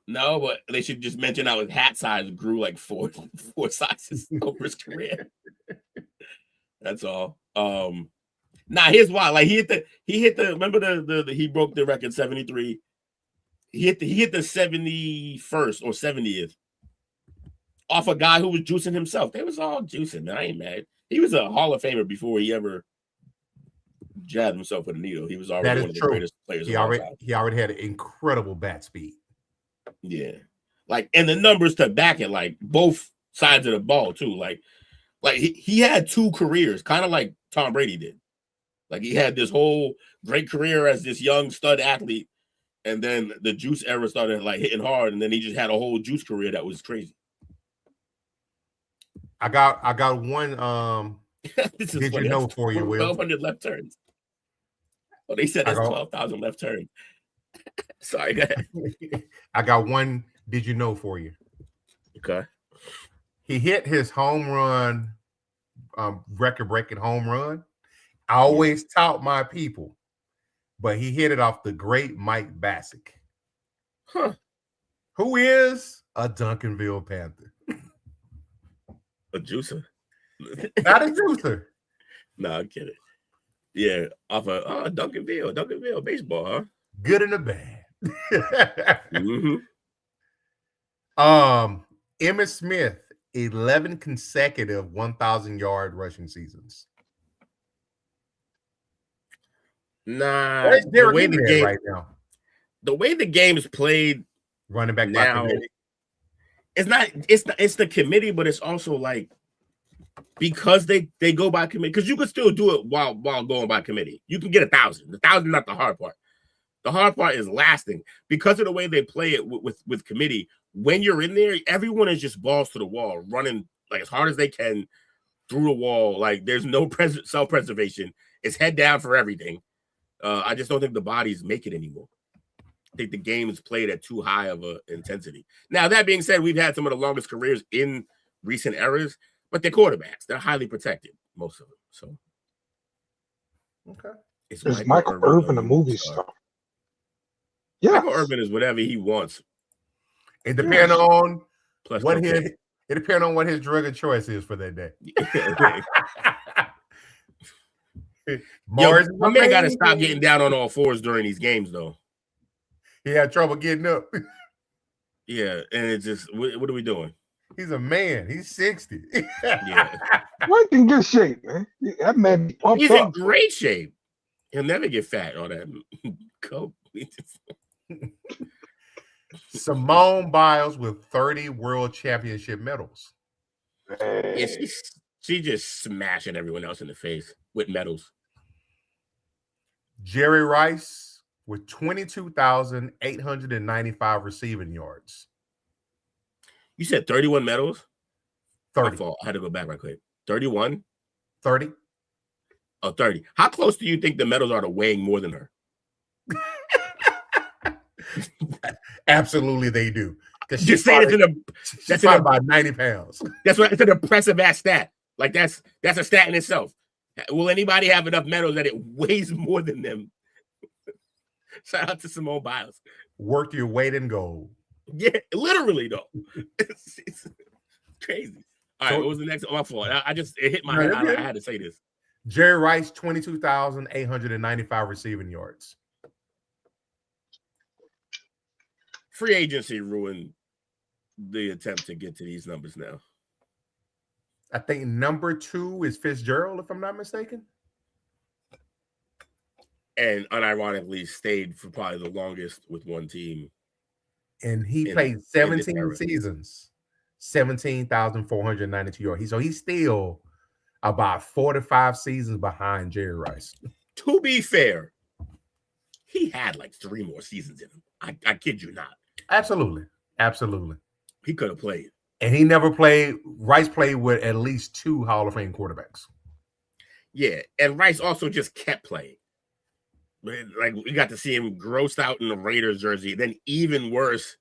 No, but they should just mention how his hat size grew like four sizes over his career. That's all. Here's why. Like he hit the remember the he broke the record 73. He hit the 71st or 70th off a guy who was juicing himself. They was all juicing, man. I ain't mad. He was a Hall of Famer before he ever jabbed himself with a needle. He was already one of the greatest players. He already had an incredible bat speed. Yeah, like and the numbers to back it, like both sides of the ball too. Like he had two careers, kind of like Tom Brady did. Like he had this whole great career as this young stud athlete, and then the juice era started like hitting hard, and then he just had a whole juice career that was crazy. I got one. This is did funny. You know for you, Will? 1,200 left turns. Oh, they said that's 12,000 left turns. Sorry, go ahead. I got one. Did you know for you? Okay. He hit his home run, record-breaking home run. I always taught my people, but he hit it off the great Mike Bassick, who is a Duncanville Panther. A juicer? Not a juicer. No, I'm kidding. Yeah, off of Duncanville baseball, huh? Good and the bad. Mm-hmm. Emmitt Smith, 11 consecutive 1,000-yard rushing seasons. Nah, the way the game right now. The way the game is played, running back now, it's not. It's the committee, but it's also like because they go by committee. Because you can still do it while going by committee. You can get 1,000. 1,000 not the hard part. The hard part is lasting because of the way they play it with committee. When you're in there, everyone is just balls to the wall, running like as hard as they can through the wall. Like there's no self-preservation. It's head down for everything. I just don't think the bodies make it anymore. think the game is played at too high of a intensity. Now, that being said, we've had some of the longest careers in recent eras, but they're quarterbacks. They're highly protected, most of them. So, Okay. It's Michael Irvin, a movie star. Yeah, Michael Irvin is whatever he wants. It depends on Plus what cocaine. it depends on what his drug of choice is for that day. Yo, my man got to stop getting down on all fours during these games, though. He had trouble getting up. Yeah, and it's just, what are we doing? He's a man. He's 60. Yeah. Mike in good shape, man. That man pumped He's up. in great shape. He'll never get fat on that coke. Simone Biles with 30 world championship medals. Yeah, she just smashing everyone else in the face with medals. Jerry Rice with 22,895 receiving yards. You said 31 medals? 30. My fault. I had to go back right quick. 31? 30. Oh, 30. How close do you think the medals are to weighing more than her? Absolutely, they do. Just saying that's about 90 pounds. That's what it's an impressive ass stat. Like that's a stat in itself. Will anybody have enough medals that it weighs more than them? Shout out to Simone Biles. Work your weight in gold. Yeah, literally though. It's crazy. All right, what was the next? Oh, my fault. It hit my head. I had to say this. Jerry Rice, 22,895 receiving yards. Free agency ruined the attempt to get to these numbers now. I think number 2 is Fitzgerald, if I'm not mistaken. And unironically stayed for probably the longest with one team. And he played 17 seasons, 17,492 yards. So he's still about 4 to 5 seasons behind Jerry Rice. To be fair, he had like 3 more seasons in him. I kid you not. Absolutely. Absolutely. He could have played. And he never played. Rice played with at least 2 Hall of Fame quarterbacks. Yeah. And Rice also just kept playing. Like, we got to see him grossed out in the Raiders jersey. Then even worse,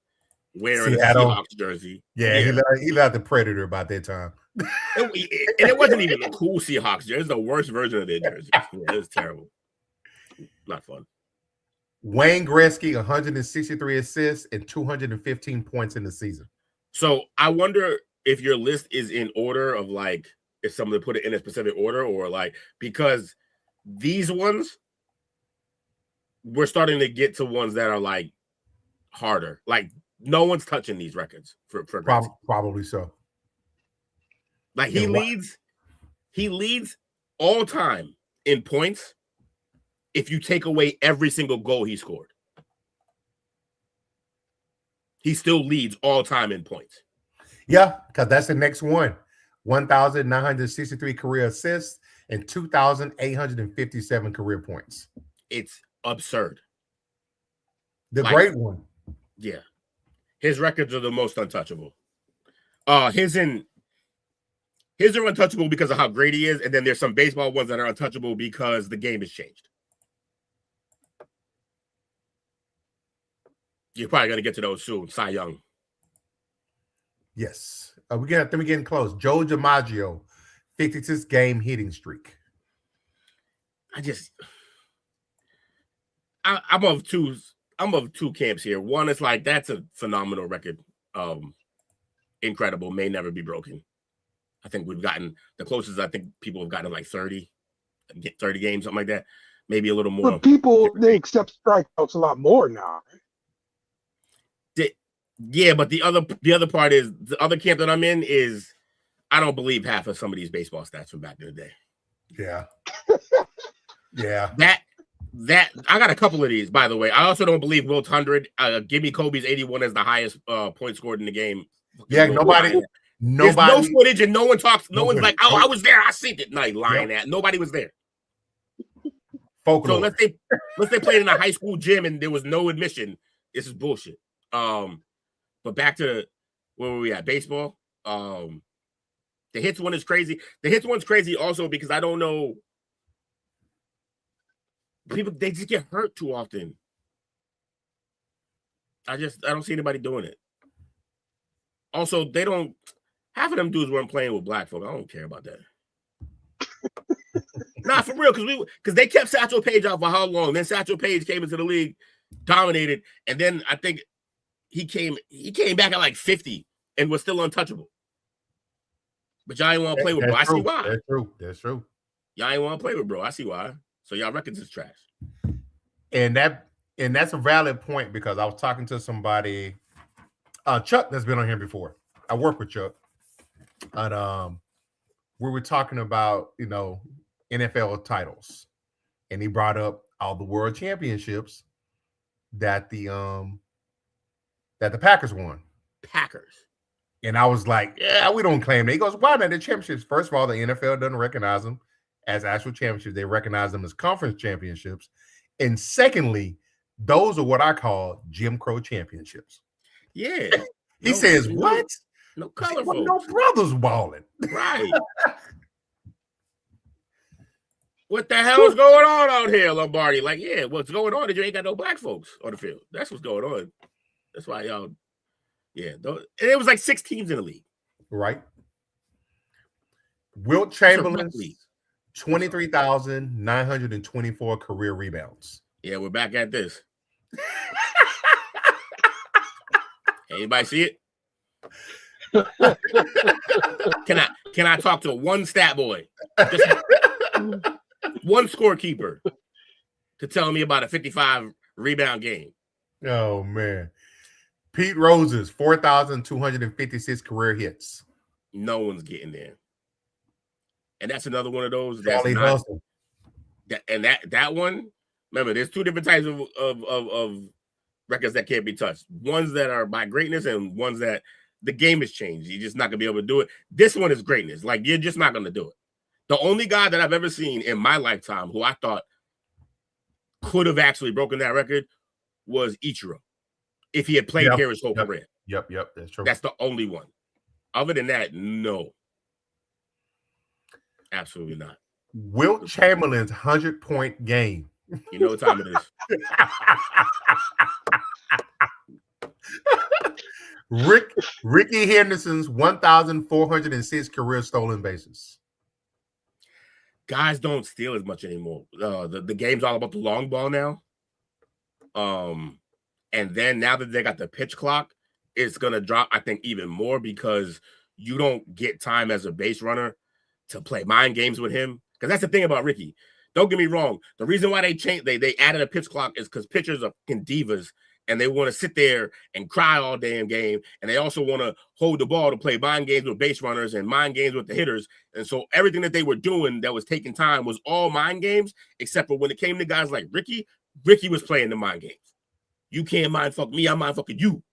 wearing a Seahawks jersey. Yeah. He left the Predator about that time. And it wasn't even a cool Seahawks jersey. It was the worst version of their jersey. Yeah, it was terrible. Not fun. Wayne Gretzky, 163 assists and 215 points in the season. So I wonder if your list is in order of like, if somebody put it in a specific order or like, because these ones, we're starting to get to ones that are like harder. Like no one's touching these records for Gretzky. Probably so. Like he leads all time in points if you take away every single goal he scored. He still leads all time in points. Yeah, because that's the next one. 1,963 career assists and 2,857 career points. It's absurd. The great one. Yeah. His records are the most untouchable. His are untouchable because of how great he is, and then there's some baseball ones that are untouchable because the game has changed. You're probably going to get to those soon. Cy Young. Yes. We're getting close. Joe DiMaggio, 56 game hitting streak. I'm of two camps here. One is like, that's a phenomenal record. Incredible. May never be broken. I think we've gotten the closest. I think people have gotten like 30 games, something like that. Maybe a little more. But people, they accept strikeouts a lot more now. Yeah, but the other part is, the other camp that I'm in is, I don't believe half of some of these baseball stats from back in the day. Yeah. Yeah. That I got a couple of these, by the way. I also don't believe Wilt's 100. Give me Kobe's 81 as the highest point scored in the game. Yeah, nobody. There's no footage and no one talks. No one's like, oh, I was there. I seen it. No, lying at. Nobody was there. Folklore. So let's say played in a high school gym and there was no admission. This is bullshit. But back to where were we at? Baseball. The hits one is crazy. The hits one's crazy also because I don't know. People, they just get hurt too often. I don't see anybody doing it. Also, half of them dudes weren't playing with black folk. I don't care about that. Nah, for real, because they kept Satchel Paige out for how long? Then Satchel Paige came into the league, dominated, and then I think he came back at like 50 and was still untouchable. But y'all ain't want to play with bro. I see why. That's true. Y'all ain't want to play with bro. I see why. So y'all records is trash. And that's a valid point because I was talking to somebody, Chuck, that's been on here before. I work with Chuck, and we were talking about NFL titles, and he brought up all the world championships that the Packers won. Packers. And I was like, yeah, we don't claim that. He goes, why not? The championships. First of all, the NFL doesn't recognize them as actual championships. They recognize them as conference championships. And secondly, those are what I call Jim Crow championships. Yeah. He says, what? No colorful. No brothers balling. Right. What the hell is going on out here, Lombardi? Like, yeah, what's going on is you ain't got no black folks on the field. That's what's going on. That's why y'all, and it was like 6 teams in the league. Right. Wilt Chamberlain's 23,924 career rebounds. Yeah, we're back at this. Anybody see it? Can I talk to one stat boy? Just one scorekeeper to tell me about a 55 rebound game. Oh man. Pete Rose's 4,256 career hits. No one's getting there. And that's another one of those Charlie Hustle. That one, remember, there's 2 different types of records that can't be touched. Ones that are by greatness and ones that the game has changed. You're just not gonna be able to do it. This one is greatness. Like, you're just not gonna do it. The only guy that I've ever seen in my lifetime who I thought could have actually broken that record was Ichiro, if he had played here his whole career. Yep, that's true. That's the only one. Other than that, no. Absolutely not. Wilt Chamberlain's 100-point game. You know what time it is. Ricky Henderson's 1,406 career stolen bases. Guys don't steal as much anymore. The game's all about the long ball now. And then now that they got the pitch clock, it's gonna drop, I think, even more because you don't get time as a base runner to play mind games with him. Because that's the thing about Ricky. Don't get me wrong. The reason why they added a pitch clock is because pitchers are fucking divas and they want to sit there and cry all damn game. And they also want to hold the ball to play mind games with base runners and mind games with the hitters. And so everything that they were doing that was taking time was all mind games, except for when it came to guys like Ricky, Ricky was playing the mind games. You can't mind fuck me, I'm mind fucking you.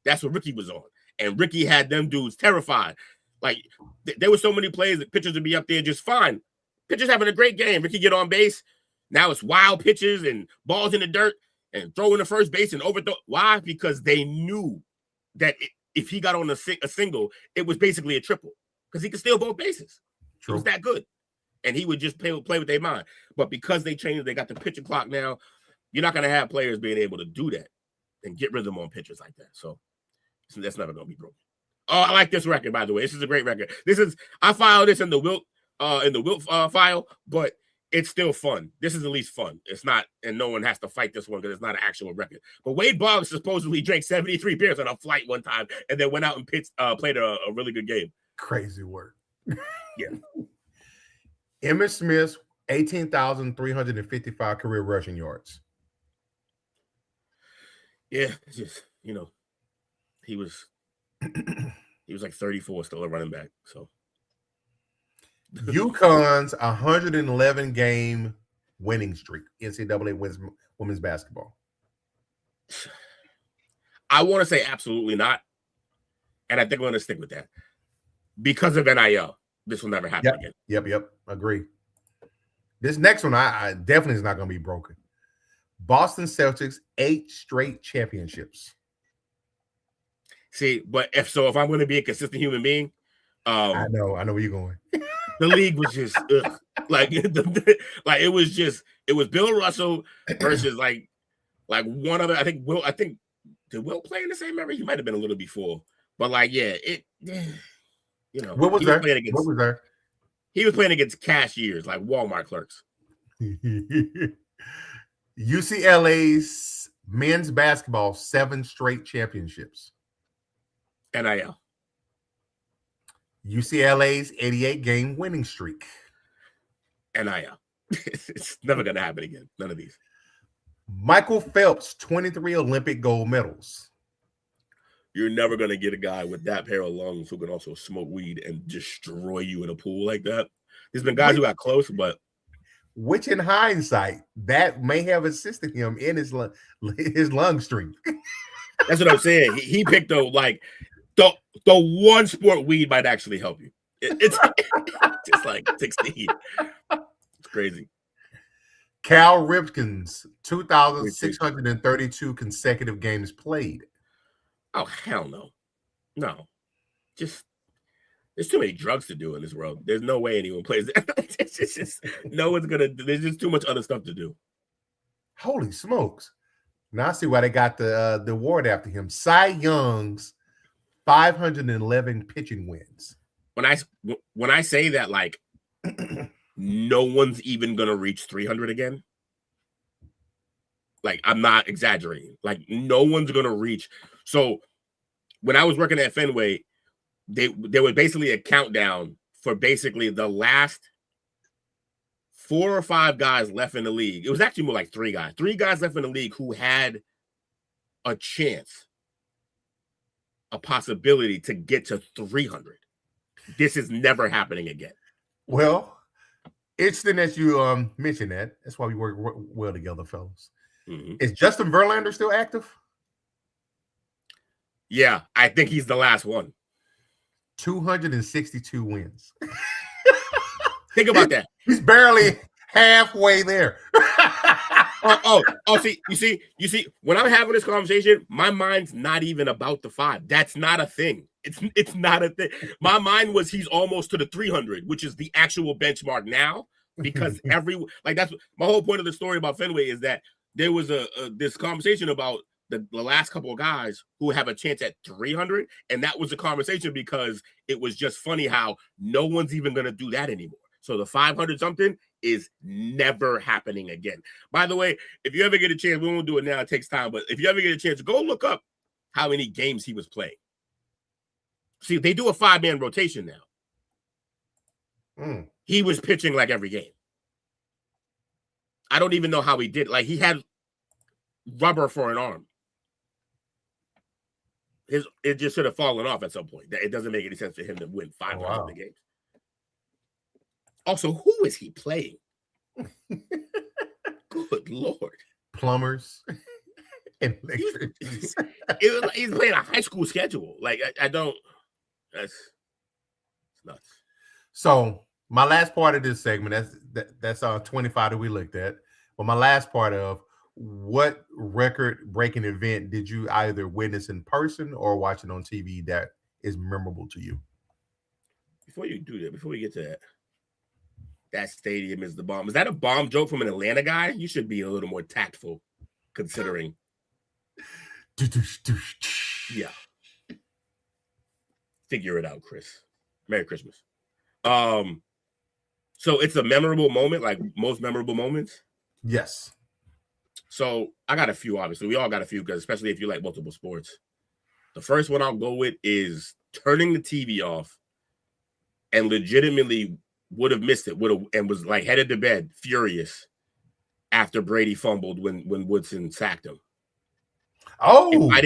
That's what Ricky was on. And Ricky had them dudes terrified. Like, there were so many plays that pitchers would be up there just fine. Pitchers having a great game. Ricky get on base. Now it's wild pitches and balls in the dirt and throwing to first base and overthrow. Why? Because they knew that if he got on a single, it was basically a triple because he could steal both bases. True. It was that good. And he would just play with their mind. But because they changed, they got the pitching clock now, you're not going to have players being able to do that and get rhythm on pitchers like that. So that's never going to be broken. Oh, I like this record, by the way. This is a great record. I filed this in the Wilt file, but it's still fun. This is at least fun. It's not, and no one has to fight this one because it's not an actual record. But Wade Boggs supposedly drank 73 beers on a flight one time and then went out and played a really good game. Crazy work. Yeah. Emmitt Smith's 18,355 career rushing yards. Yeah, it's just, he was like 34, still a running back. So UConn's 111 game winning streak. NCAA women's basketball. I want to say absolutely not, and I think we're going to stick with that because of NIL. This will never happen again. Yep. Agree. This next one, I definitely is not going to be broken. Boston Celtics 8 straight championships. See, but if I'm going to be a consistent human being, I know where you're going. The league was just like it was Bill Russell versus like one other. I think did Will play in the same era? He might have been a little before, but like, yeah, you know, What was he there? playing against, What was there? He was playing against cashiers, like Walmart clerks. UCLA's men's basketball 7 straight championships. NIL. UCLA's 88-game winning streak. NIL. It's never going to happen again. None of these. Michael Phelps, 23 Olympic gold medals. You're never going to get a guy with that pair of lungs who can also smoke weed and destroy you in a pool like that. There's been guys who got close, but which in hindsight, that may have assisted him in his lung streak. That's what I'm saying. He picked the one sport weed might actually help you. It's just like 16. It's crazy. Cal Ripken's 2,632 consecutive games played. Oh, hell no. No. Just, there's too many drugs to do in this world. There's no way anyone plays it. It's just, no one's going to, there's just too much other stuff to do. Holy smokes. Now I see why they got the award after him. Cy Young's 511 pitching wins. When I say that, like, no one's even going to reach 300 again. Like, I'm not exaggerating. Like, no one's going to reach. So when I was working at Fenway, there was basically a countdown for basically the last 4 or 5 guys left in the league. It was actually more like 3 guys. 3 guys left in the league who had a chance, a possibility to get to 300. This is never happening again. Well, interesting that you mentioned that. That's why we work well together, fellas. Mm-hmm. Is Justin Verlander still active? Yeah, I think he's the last one. 262 wins. Think about that. He's barely halfway there. See, you see, when I'm having this conversation, my mind's not even about the 5. That's not a thing. It's not a thing. My mind was he's almost to the 300, which is the actual benchmark now, because that's my whole point of the story about Fenway is that there was this conversation about the last couple of guys who have a chance at 300, and that was a conversation because it was just funny how no one's even going to do that anymore. So the 500 something is never happening again. By the way, if you ever get a chance, we won't do it now, it takes time, but if you ever get a chance, go look up how many games he was playing. See, they do a 5-man rotation now. He was pitching like every game. I don't even know how he did. Like, he had rubber for an arm. It just should have fallen off at some point. It doesn't make any sense for him to win 500 of the games. Also, who is he playing? Good Lord. Plumbers and electricians. He's playing a high school schedule. Like, I don't. That's nuts. So my last part of this segment, that's 25 that we looked at. But my last part of what record-breaking event did you either witness in person or watch it on TV that is memorable to you? Before you do that, before we get to that stadium is the bomb. Is that a bomb joke from an Atlanta guy? You should be a little more tactful, considering. Yeah. Figure it out, Chris. Merry Christmas. So it's a memorable moment, like most memorable moments? Yes. So I got a few, obviously. We all got a few, because especially if you like multiple sports. The first one I'll go with is turning the TV off and legitimately would have missed it, and was like headed to bed, furious after Brady fumbled when Woodson sacked him. Oh, I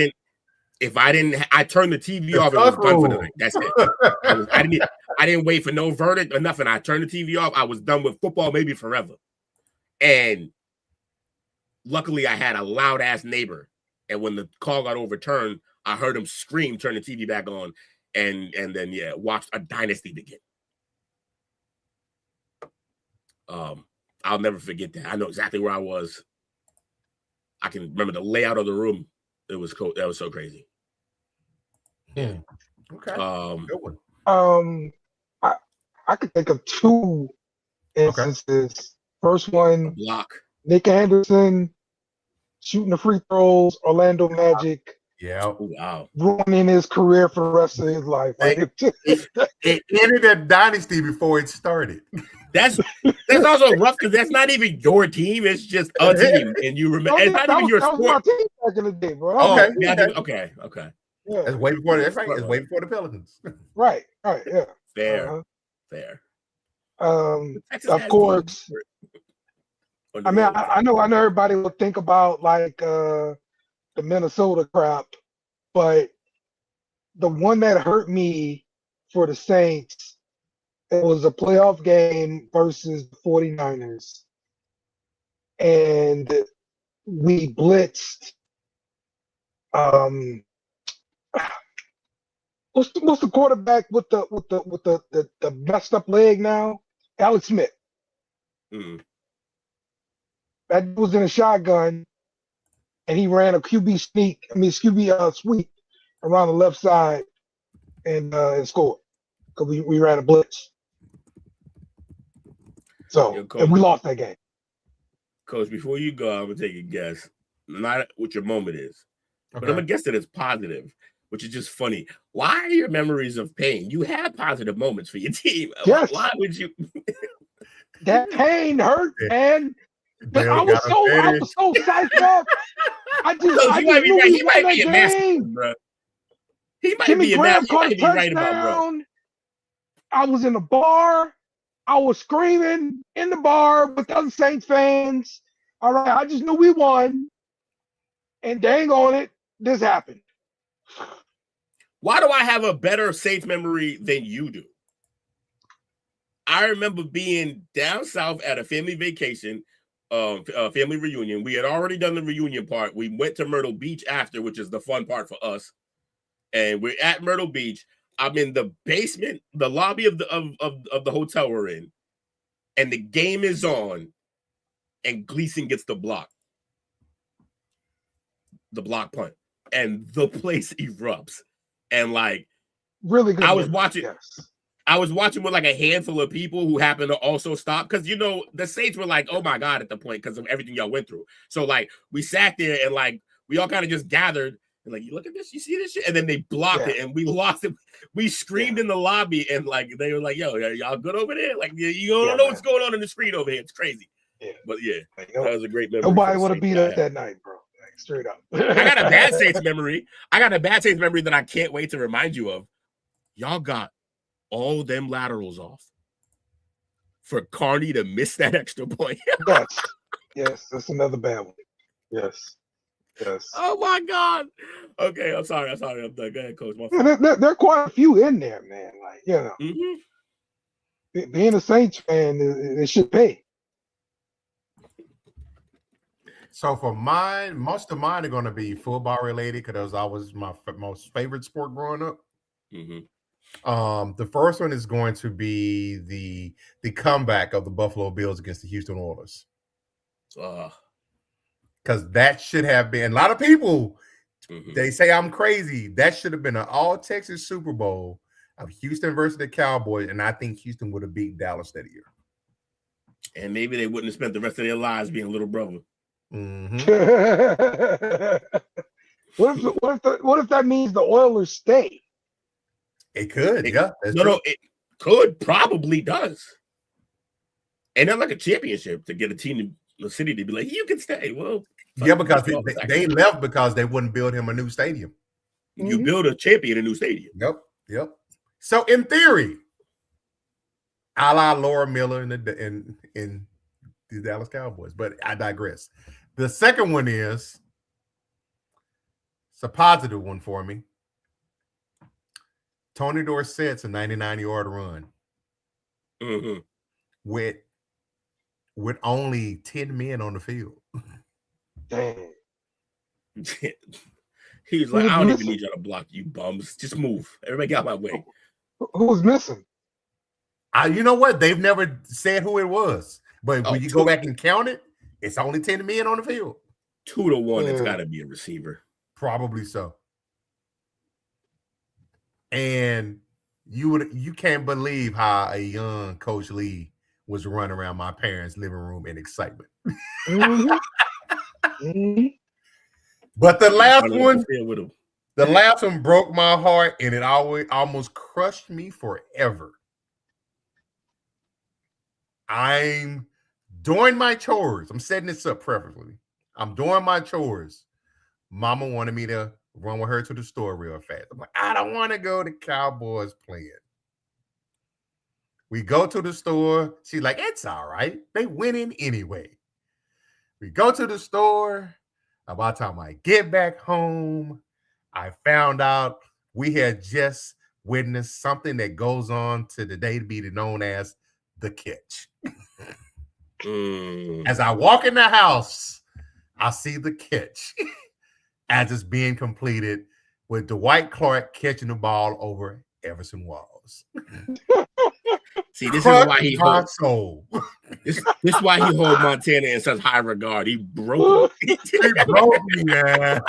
turned the TV off and was done for the night. That's it. I didn't wait for no verdict or nothing. I turned the TV off. I was done with football, maybe forever. And luckily, I had a loud ass neighbor. And when the call got overturned, I heard him scream, turn the TV back on, and then watched a dynasty begin. I'll never forget that. I know exactly where I was. I can remember the layout of the room. It was cool. That was so crazy. Yeah. Okay. Good one. I could think of 2 instances. Okay. First one, block. Nick Anderson shooting the free throws, Orlando Magic Yeah. Wow. ruining his career for the rest of his life. Like, It ended a dynasty before it started. That's also rough because that's not even your team. It's just a team, and you remember. It's not even your that was my sport. team back in the day, bro. Okay. Okay. Yeah. That's way before. That's right. It's way before the Pelicans. Right. Yeah. Fair. Fair. Of course. I mean, I know everybody will think about like the Minnesota crap, but the one that hurt me for the Saints, it was a playoff game versus the 49ers. And we blitzed what's the quarterback with the messed up leg now? Alex Smith. Mm. That was in a shotgun, and he ran a QB sweep around the left side and scored because we ran a blitz. So and we lost that game. Coach, before you go, I'm gonna take a guess. Not what your moment is, but I'm gonna guess that it's positive, which is just funny. Why are your memories of pain? You had positive moments for your team. Yes. Why would you? That pain hurt, man. But I was so psyched up. I might be a master, bro. He might Jimmy be a Graham master. caught a touchdown. I was in the bar. I was screaming in the bar with other Saints fans. All right, I just knew we won. And dang on it, this happened. Why do I have a better Saints memory than you do? I remember being down south at a family vacation, family reunion. We had already done the reunion part. We went to Myrtle Beach after, which is the fun part for us. And we're at Myrtle Beach. I'm in the basement, the lobby of the hotel we're in, and the game is on, and Gleason gets the block punt, and the place erupts. And like, really good. I was watching with like a handful of people who happened to also stop because the Saints were like, oh my God, at the point because of everything y'all went through. So like we sat there and like we all kind of just gathered and like, you look at this, you see this shit, and then they blocked it and we lost it. We screamed in the lobby and like they were like, yo, y'all good over there? Like you don't know what's going on in the screen over here. It's crazy. Yeah, but that was a great memory. Nobody would have beat us that night, bro. Like, straight up. I got a bad Saints memory. That I can't wait to remind you of. Y'all got all them laterals off for Carney to miss that extra point. Yes, that's another bad one. Yes. Oh my God. Okay, I'm sorry. I'm done. Go ahead, Coach. There are quite a few in there, man. Like being a Saints fan, it should pay. So for mine, most of mine are going to be football related because that was my most favorite sport growing up. The first one is going to be the comeback of the Buffalo Bills against the Houston Oilers. Because that should have been, a lot of people, they say I'm crazy. That should have been an all-Texas Super Bowl of Houston versus the Cowboys, and I think Houston would have beat Dallas that year. And maybe they wouldn't have spent the rest of their lives being little brother. What if that means the Oilers stay? It could, yeah. It could, probably does. And that's like a championship to get a team in the city to be like, you can stay. Well, yeah, because they left because they wouldn't build him a new stadium. You build a champion a new stadium. Yep. So in theory, a la Laura Miller in the Dallas Cowboys, but I digress. The second one is it's a positive one for me. Tony Dorsett's a 99-yard run with only 10 men on the field. Dang. He's like, I don't even need y'all to block, you bums. Just move. Everybody get out my way. Who was missing? You know what? They've never said who it was. But when you go back and count it, it's only 10 men on the field. 2 to 1, it's got to be a receiver. Probably so. And you can't believe how a young Coach Lee was running around my parents' living room in excitement. But the last one, The last one broke my heart, and it almost crushed me forever. I'm doing my chores. I'm setting this up preferably. I'm doing my chores. Mama wanted me to run with her to the store real fast. I'm like, I don't want to go to Cowboys playing. We go to the store. She's like, it's all right. They winning anyway. We go to the store. By the time I get back home, I found out we had just witnessed something that goes on to the day to be known as the catch. As I walk in the house, I see the catch as it's being completed with Dwight Clark catching the ball over Everson Walls. See, this is why he holds soul. This is why he holds Montana in such high regard. He broke him. He broke me, man.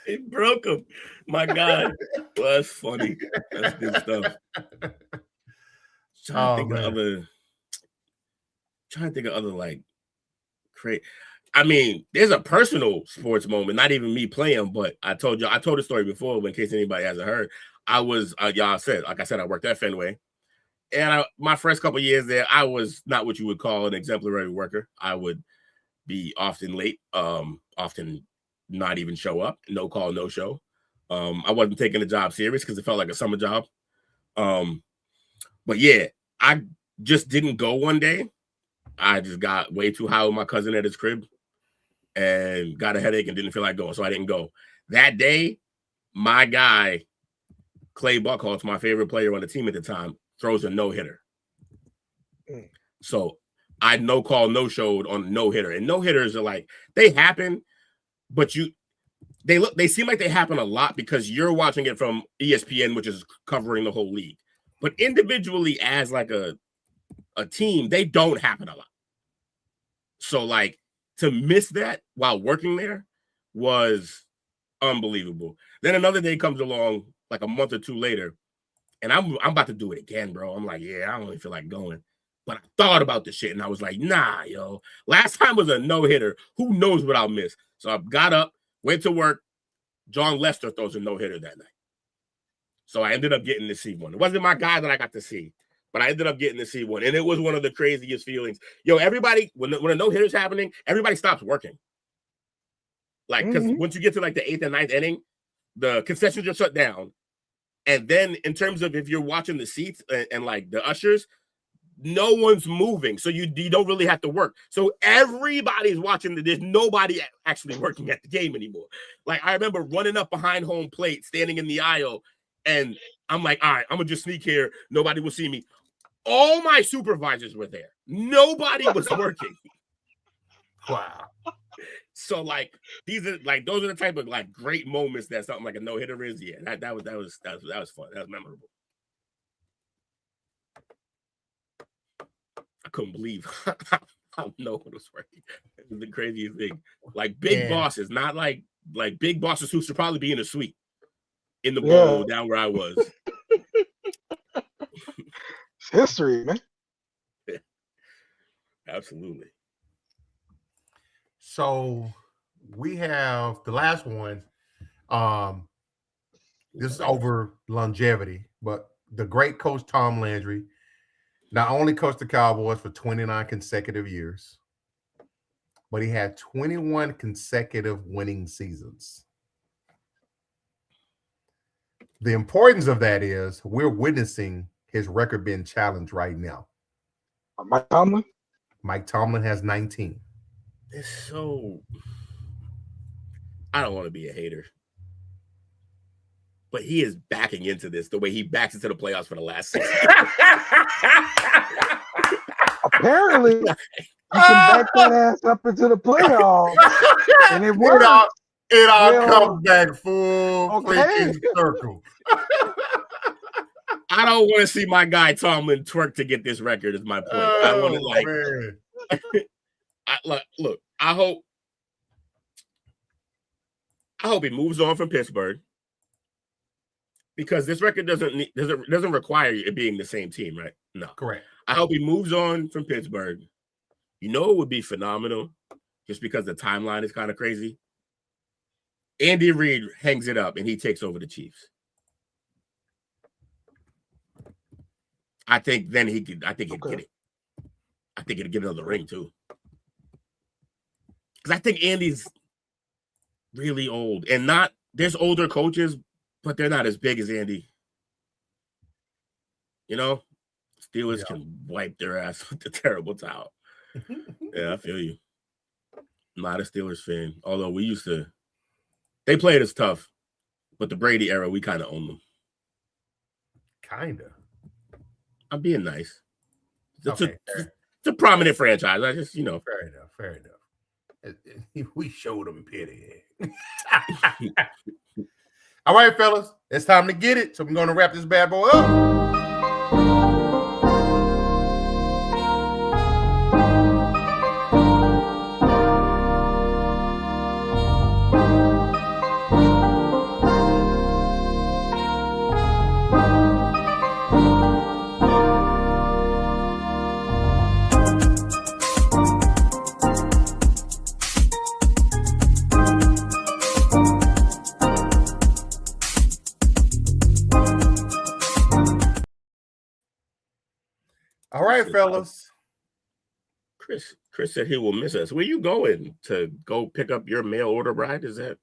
He broke him. My God. Well, that's funny. That's good stuff. Trying to think of other like great. I mean, there's a personal sports moment, not even me playing, but I told the story before, but in case anybody hasn't heard, I was y'all said, like I said, I worked at Fenway. And my first couple of years there, I was not what you would call an exemplary worker. I would be often late, often not even show up, no call, no show. I wasn't taking the job serious because it felt like a summer job. But yeah, I just didn't go one day. I just got way too high with my cousin at his crib and got a headache and didn't feel like going, so I didn't go. That day, my guy, Clay Buckholz, my favorite player on the team at the time, throws a no-hitter. So I no call, no showed on no-hitter. And no-hitters are like, they happen, but they seem like they happen a lot because you're watching it from ESPN, which is covering the whole league. But individually, as like a team, they don't happen a lot. So like to miss that while working there was unbelievable. Then another day comes along like a month or two later, and I'm about to do it again, bro. I'm like, yeah, I don't really feel like going. But I thought about the shit, and I was like, nah, yo. Last time was a no-hitter. Who knows what I'll miss? So I got up, went to work. John Lester throws a no-hitter that night. So I ended up getting to see one. It wasn't my guy that I got to see, but I ended up getting to see one. And it was one of the craziest feelings. Yo, everybody, when a no-hitter's happening, everybody stops working. Like, because once you get to like the 8th and 9th inning, the concessions are shut down. And then in terms of if you're watching the seats and like the ushers, no one's moving. So you don't really have to work. So everybody's watching. There's nobody actually working at the game anymore. Like I remember running up behind home plate, standing in the aisle, and I'm like, all right, I'm going to just sneak here. Nobody will see me. All my supervisors were there. Nobody was working. Wow. So like those are the type of like great moments that something like a no-hitter is. Yeah, that was fun. That was memorable. I couldn't believe how no one was working. It was the craziest thing. Like big bosses, not like big bosses who should probably be in a suite in the bowl down where I was. It's history, man. Absolutely. So we have the last one. This is over longevity, but the great coach Tom Landry not only coached the Cowboys for 29 consecutive years, but he had 21 consecutive winning seasons. The importance of that is we're witnessing his record being challenged right now. Mike Tomlin? Mike Tomlin has 19. It's so... I don't want to be a hater. But he is backing into this the way he backs into the playoffs for the last 6 years. Apparently, you can back that ass up into the playoffs. And it worked. It all comes back full freaking circle. I don't want to see my guy Tomlin twerk to get this record is my point. I want to look, I hope he moves on from Pittsburgh because this record doesn't require it being the same team, right? No. Correct. I hope he moves on from Pittsburgh. You know it would be phenomenal just because the timeline is kind of crazy. Andy Reid hangs it up and he takes over the Chiefs. I think then he'd get it. I think he'd get another ring too. Because I think Andy's really old. And there's older coaches, but they're not as big as Andy. You know? Steelers can wipe their ass with the terrible towel. Yeah, I feel you. I'm not a Steelers fan. Although they played us tough. But the Brady era, we kind of own them. Kind of. I'm being nice. It's a prominent franchise. I just, Fair enough. We showed them pity. All right, fellas. It's time to get it. So we're going to wrap this bad boy up. All right, fellas. Chris said he will miss us. Where you going to go pick up your mail order bride? Is that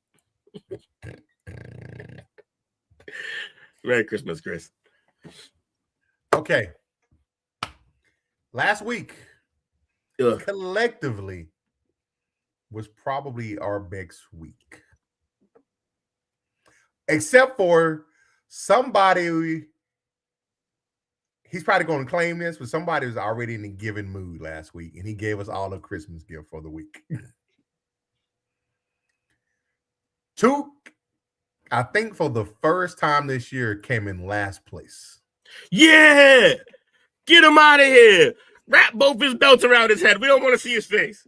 Merry Christmas, Chris? Okay. Last week, collectively, was probably our best week. Except for somebody, he's probably going to claim this, but somebody was already in a giving mood last week, and he gave us all a Christmas gift for the week. Took, I think for the first time this year, came in last place. Yeah! Get him out of here! Wrap both his belts around his head. We don't want to see his face.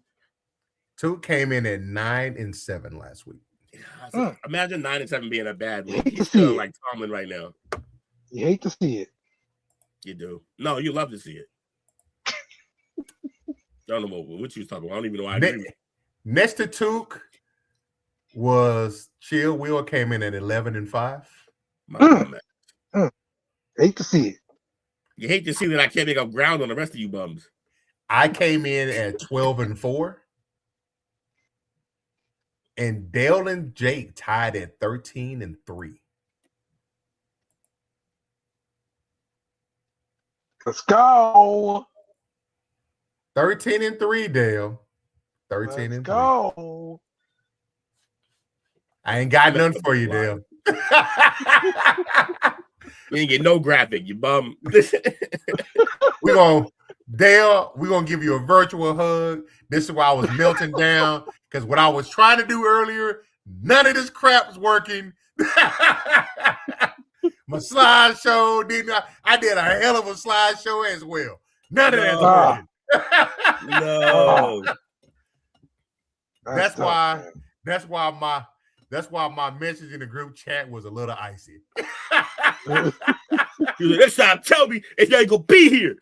Took came in at 9-7 last week. So imagine 9-7 being a bad week. He's still like Tomlin right now. You hate to see it. You do. No, you love to see it. I don't know what you was talking about. I don't even know why I agree. Next to Took was Chill Will, came in at 11-5. Hate to see it. You hate to see that I can't make up ground on the rest of you bums. I came in at 12-4. And Dale and Jake tied at 13-3. Let's go. 13-3, Dale. 13-3. Let's go. I ain't got nothing for you, Dale. You ain't get no graphic, you bum. Dale, we're gonna give you a virtual hug. This is why I was melting down, because what I was trying to do earlier, none of this crap was working. My slideshow I did a hell of a slideshow as well. None of that's working. No. That's why my message in the group chat was a little icy. This time, tell me if you ain't gonna be here.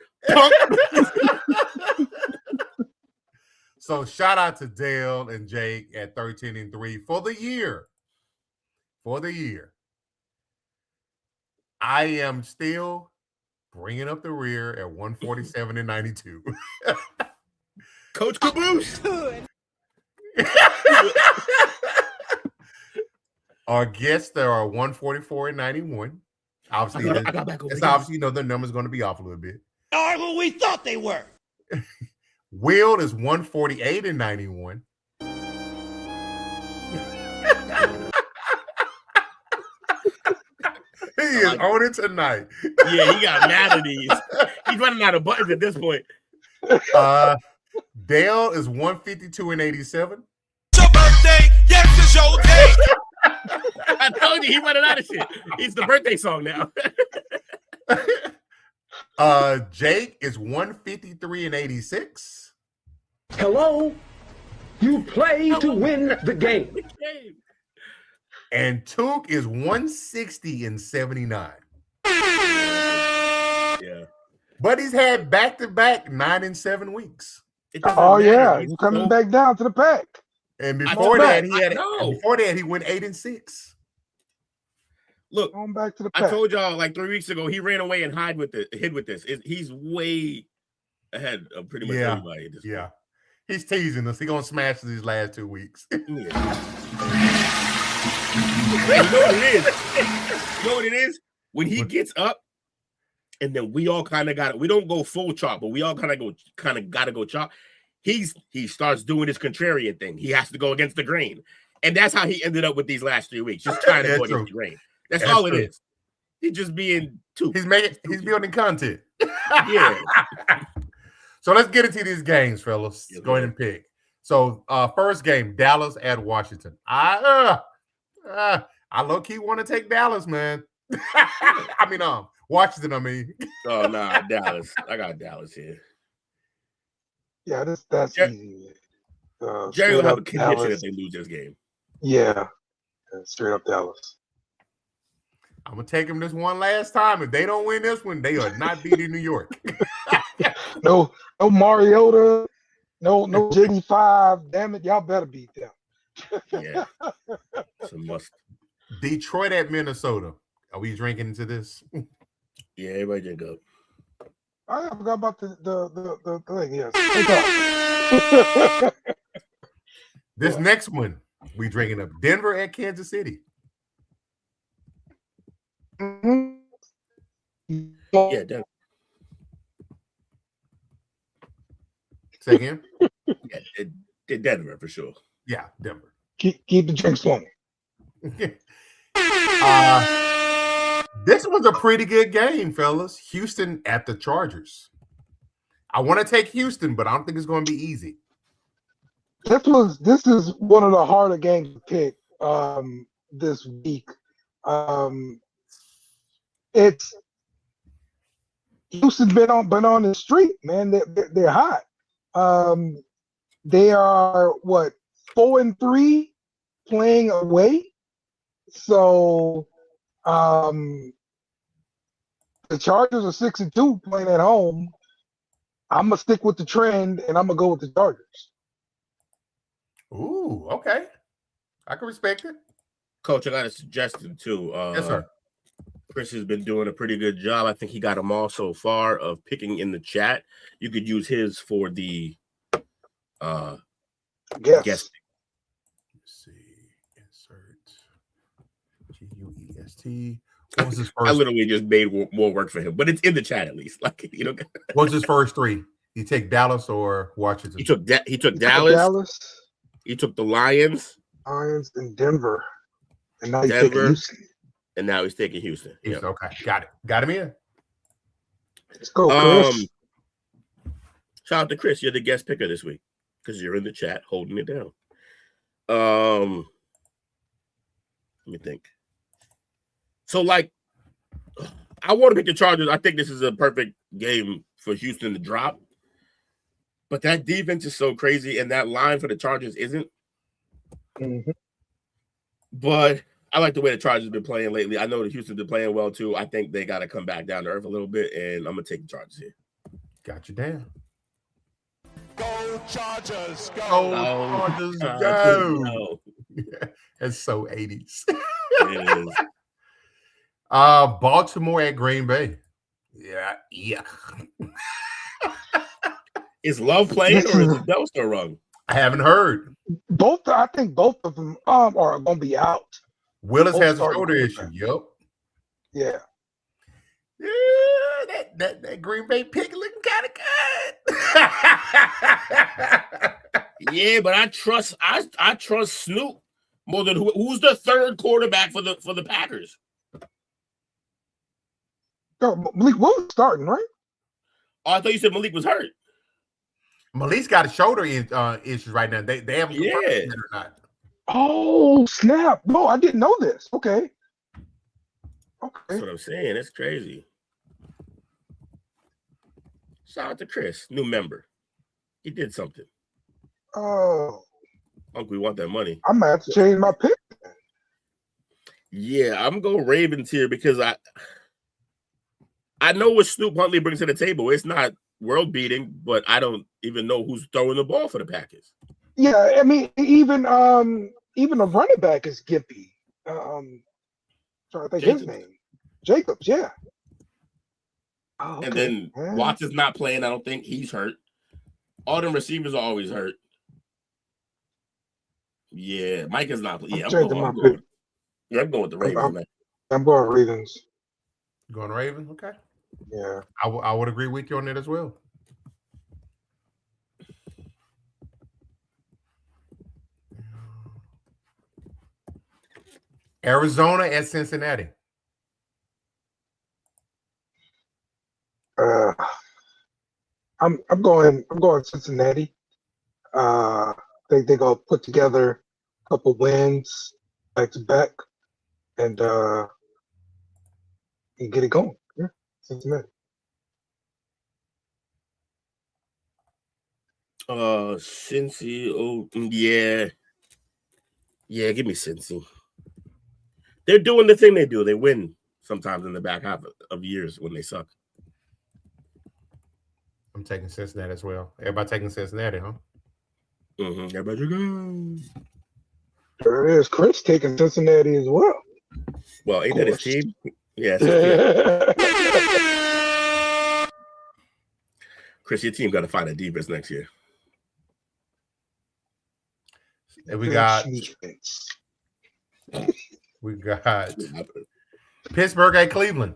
So shout out to Dale and Jake at 13-3 for the year. For the year. I am still bringing up the rear at 147-92. Coach Caboose. Our guests there are 144-91. Obviously, it's obviously the number's going to be off a little bit. Are who we thought they were. Will is 148-91. He is on it tonight. Yeah, he got mad at these. He's running out of buttons at this point. Dale is 152-87. It's your birthday. Yes, it's your day. I told you, he's running out of shit. It's the birthday song now. Jake is 153-86. Hello? You play to win the game. And Took is 160-79. Yeah. But he's had back-to-back 9-7 weeks. Oh, yeah. You're coming back down to the pack. And before that, he went 8-6. Look, Going back to the I pack. told y'all like 3 weeks ago, he ran away and hid with this. He's way ahead of pretty much everybody at this point. He's teasing us. He's gonna smash these last 2 weeks. Yeah. You know what it is? You know what it is? When he gets up, and then we all kind of got it. We don't go full chalk, but we all kind of gotta go chalk. He starts doing his contrarian thing. He has to go against the grain. And that's how he ended up with these last 3 weeks, just trying to go against the grain. That's all it is. He's just being too. He's building content. Yeah. So let's get into these games, fellas. Go ahead and pick. So first game, Dallas at Washington. I low-key want to take Dallas, man. Washington, Oh, nah, Dallas. I got Dallas here. Yeah, that's easy. Jerry will have a condition if they lose this game. Yeah, straight up Dallas. I'm going to take them this one last time. If they don't win this one, they are not beating New York. No Mariota, no JD5. Damn it, y'all better beat them. Yeah. It's a must. Detroit at Minnesota. Are we drinking into this? Yeah, everybody drink up. I forgot about the thing. Yes. This next one, we drinking up Denver at Kansas City. Mm-hmm. Yeah, Denver. Say again? Yeah, Denver for sure. Yeah, Denver. Keep the drinks flowing. This was a pretty good game, fellas. Houston at the Chargers. I want to take Houston, but I don't think it's going to be easy. This is one of the harder games to pick this week. It's Houston's been on the street, man. They're hot. They are 4-3 playing away. So the Chargers are 6-2 playing at home. I'm gonna stick with the trend, and I'm gonna go with the Chargers. Ooh, okay. I can respect it. Coach, I got a suggestion too. Yes, sir. Chris has been doing a pretty good job. I think he got them all so far of picking in the chat. You could use his for the guest. Let's see. Insert GUEST. What was his first? I literally just made more work for him, but it's in the chat at least. Like, you know. What's his first three? You take Dallas or Washington? He took Dallas. He took the Lions and Denver, and now he's Denver, taking Houston. And now he's taking Houston. Yep. Okay, got it. Got him in. Let's go, Chris. Shout out to Chris. You're the guest picker this week because you're in the chat holding it down. Let me think. So, like, I want to pick the Chargers. I think this is a perfect game for Houston to drop. But that defense is so crazy, and that line for the Chargers isn't. Mm-hmm. But I like the way the Chargers have been playing lately. I know that Houston's been playing well, too. I think they got to come back down to earth a little bit, and I'm going to take the Chargers here. Got you down. Go Chargers, go. Chargers, go. That's so 80s. It is. Baltimore at Green Bay. Yeah. Is Love playing or is Adele still wrong? I haven't heard. I think both of them are going to be out. Willis has a shoulder issue. Yep. Yeah. Yeah, that Green Bay pick looking kind of good. Yeah, but I trust Snoop more than who's the third quarterback for the Packers. Malik Willis starting, right? Oh, I thought you said Malik was hurt. Malik's got a shoulder issues right now. They haven't confirmed it or not. Oh, snap. No, I didn't know this. Okay. That's what I'm saying. That's crazy. Shout out to Chris, new member. He did something. Oh. Uncle, we want that money. I might have to change my pick. Yeah, I'm going Ravens here because I know what Snoop Huntley brings to the table. It's not world beating, but I don't even know who's throwing the ball for the Packers. Yeah, I mean, even a running back is gimpy. Trying to think his name. Jacobs, yeah. Oh, And then Watson's not playing. I don't think he's hurt. All them receivers are always hurt. Yeah, Mike is not. Yeah, I'm going with the Ravens, man. I'm going Ravens. Going Ravens? Okay. Yeah. I would agree with you on that as well. Arizona at Cincinnati. I'm going Cincinnati. They're gonna put together a couple wins back to back and get it going. Yeah, Cincinnati. Cincy. Oh, yeah. Yeah, give me Cincy. They're doing the thing they do. They win sometimes in the back half of years when they suck. I'm taking Cincinnati as well. Everybody taking Cincinnati, huh? Mm-hmm. Everybody go. There it is. Chris taking Cincinnati as well. Well, ain't that his team? Yeah. Chris, your team got to find a defense next year. And we got Pittsburgh at Cleveland.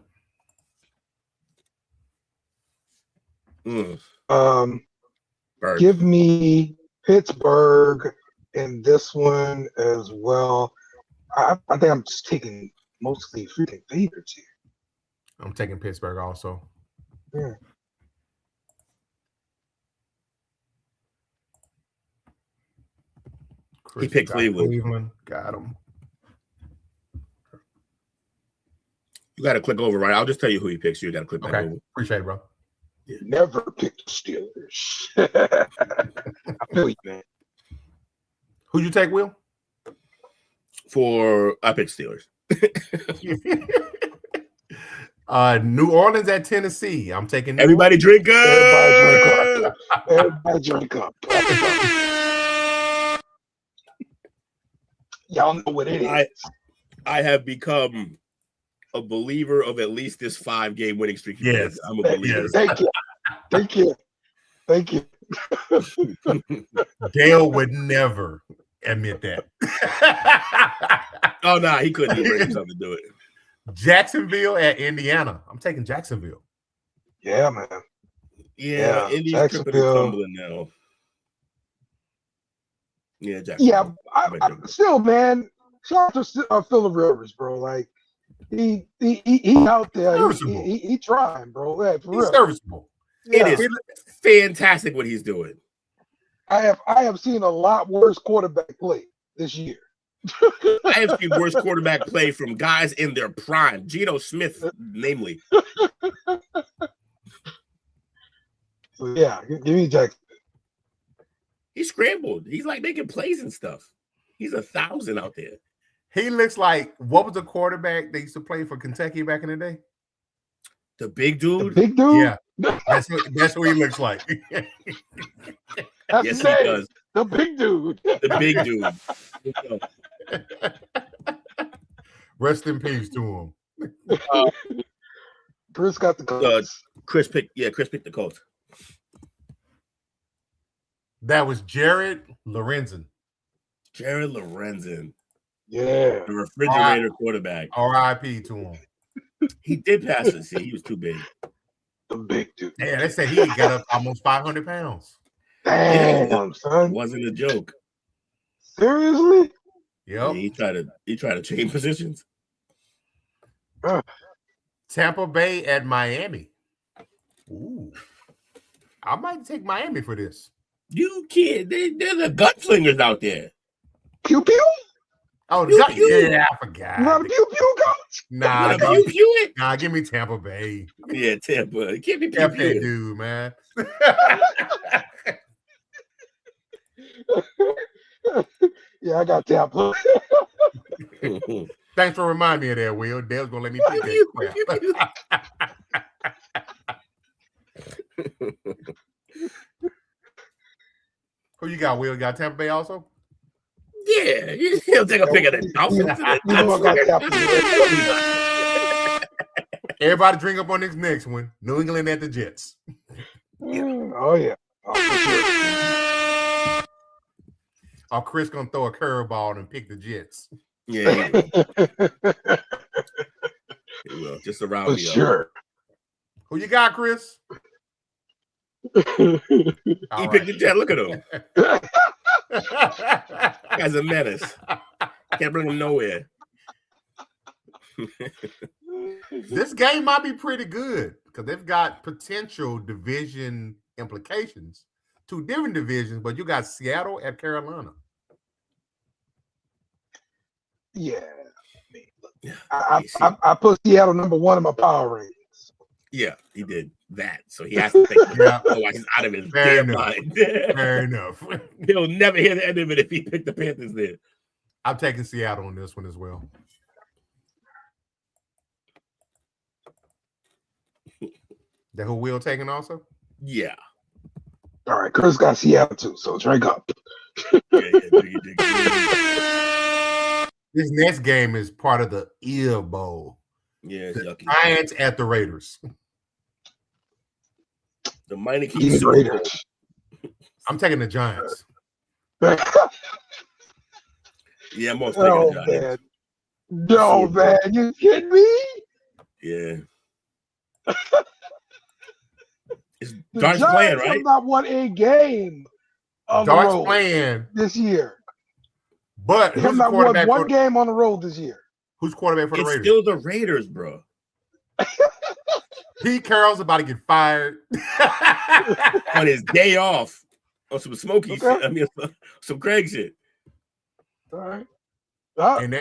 Give me Pittsburgh in this one as well. I think I'm just taking mostly freaking favorites here. I'm taking Pittsburgh also. Yeah. He picked Cleveland. Got him. You got to click over, right? I'll just tell you who he picks. You got to click back over. Appreciate it, bro. Yeah. Never pick the Steelers. I feel you, man. Who'd you take, Will? I picked Steelers. New Orleans at Tennessee. I'm taking Everybody drink up. Everybody drink up. Y'all know what it is. I have become a believer of at least this 5-game winning streak. Yes, I'm a believer. Yes. Thank you. Dale would never admit that. Oh, no, he couldn't bring himself to do it. Jacksonville at Indiana. I'm taking Jacksonville. Yeah, man. Yeah, Indy's Jacksonville. tumbling now. Yeah, Jacksonville. Yeah, I still, man. Shout out to Phillip Rivers, bro. Like he out there. He trying, bro. Yeah, for He's real. serviceable. Yeah. It is fantastic what he's doing. I have seen a lot worse quarterback play this year. I have seen worse quarterback play from guys in their prime. Geno Smith, namely. So yeah, give me Jackson. He scrambled. He's like making plays and stuff. He's 1,000 out there. He looks like, what was the quarterback they used to play for Kentucky back in the day? The big dude? The big dude? Yeah. That's what he looks like. That's yes, he does. The big dude. The big dude. Rest in peace to him. Chris got the Colts. Chris picked the Colts. That was Jared Lorenzen. Jared Lorenzen. Yeah. The refrigerator quarterback. R.I.P. to him. He did pass it. See, he was too big. The big dude. Yeah, they said he got up almost 500 pounds. Damn, son. Wasn't a joke. Seriously? Yep. Yeah, he tried to change positions. Tampa Bay at Miami. Ooh. I might take Miami for this. You kid, they're the gunslingers out there. Pew pew? Oh, pew, pew. Yeah, I forgot. You not a pew pew coach? Nah, pew pew it? Nah, give me Tampa Bay. Yeah, Tampa. Give me pew F pew. that dude, man. Yeah, I got Tampa. Thanks for reminding me of that, Will. Dale's gonna let me pick that crap. Who you got, Will? You got Tampa Bay also? Yeah, he'll take a pick of the Dolphins. Everybody drink up on this next one. New England at the Jets. Oh, yeah. Oh, for sure. Or Chris gonna throw a curveball and pick the Jets. Yeah, he will. Just around For me. sure. Who you got, Chris? He picked the Jets. Look at him. Guy's a menace. Can't bring him nowhere. This game might be pretty good because they've got potential division implications. 2 different divisions, but you got Seattle at Carolina. Yeah. I put Seattle #1 in my power ratings. Yeah, he did that. So he has to think otherwise he's out of his damn mind. Fair enough. He'll never hear the end of it if he picked the Panthers there. I'm taking Seattle on this one as well. That who Will taking also? Yeah. All right, Chris got Seattle too, so drink up. This next game is part of the Ear Bowl. Yeah, the Giants at the Raiders. The minor key Raiders. I'm taking the Giants. Yeah, I'm most taking the Giants. No, man, you kidding me? Yeah. The Dart's Giants playing, right? have not won a game on the road playing this year. But they have not won one game on the road this year. Who's quarterback for the Raiders? It's still the Raiders, bro. Pete Carroll's about to get fired on his day off on some smoky shit. I mean, some Craig shit. All right.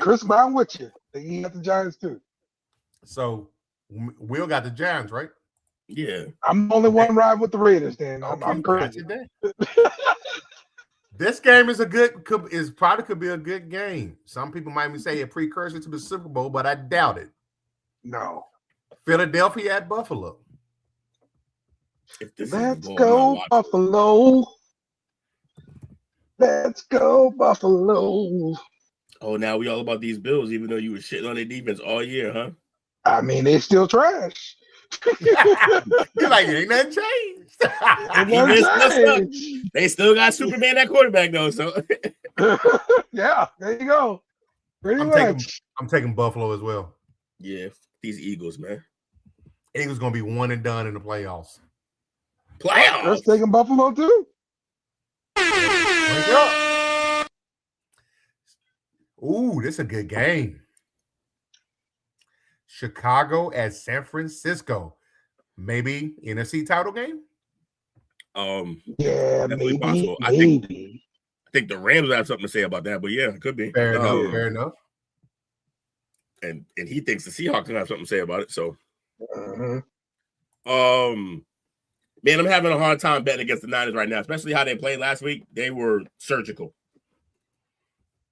Chris Brown with you. He got the Giants too. So Will got the Giants, right? Yeah. I'm the only one riding with the Raiders. Then I'm crazy. This game is probably could be a good game. Some people might even say a precursor to the Super Bowl, but I doubt it. No. Philadelphia at Buffalo. Let's go Buffalo. Let's go Buffalo. Oh, now we all about these Bills, even though you were shitting on their defense all year, huh? I mean, they still trash. You're like, ain't nothing changed. They still got Superman at quarterback, though. So yeah, there you go. I'm taking Buffalo as well. Yeah, these Eagles, man. Eagles gonna be one and done in the playoffs. Let's taking Buffalo too. Ooh, this is a good game. Chicago at San Francisco. Maybe NFC title game? Yeah, maybe. Possible. Maybe. I think the Rams have something to say about that, but yeah, it could be. Fair enough. And he thinks the Seahawks have something to say about it. So man, I'm having a hard time betting against the Niners right now, especially how they played last week. They were surgical.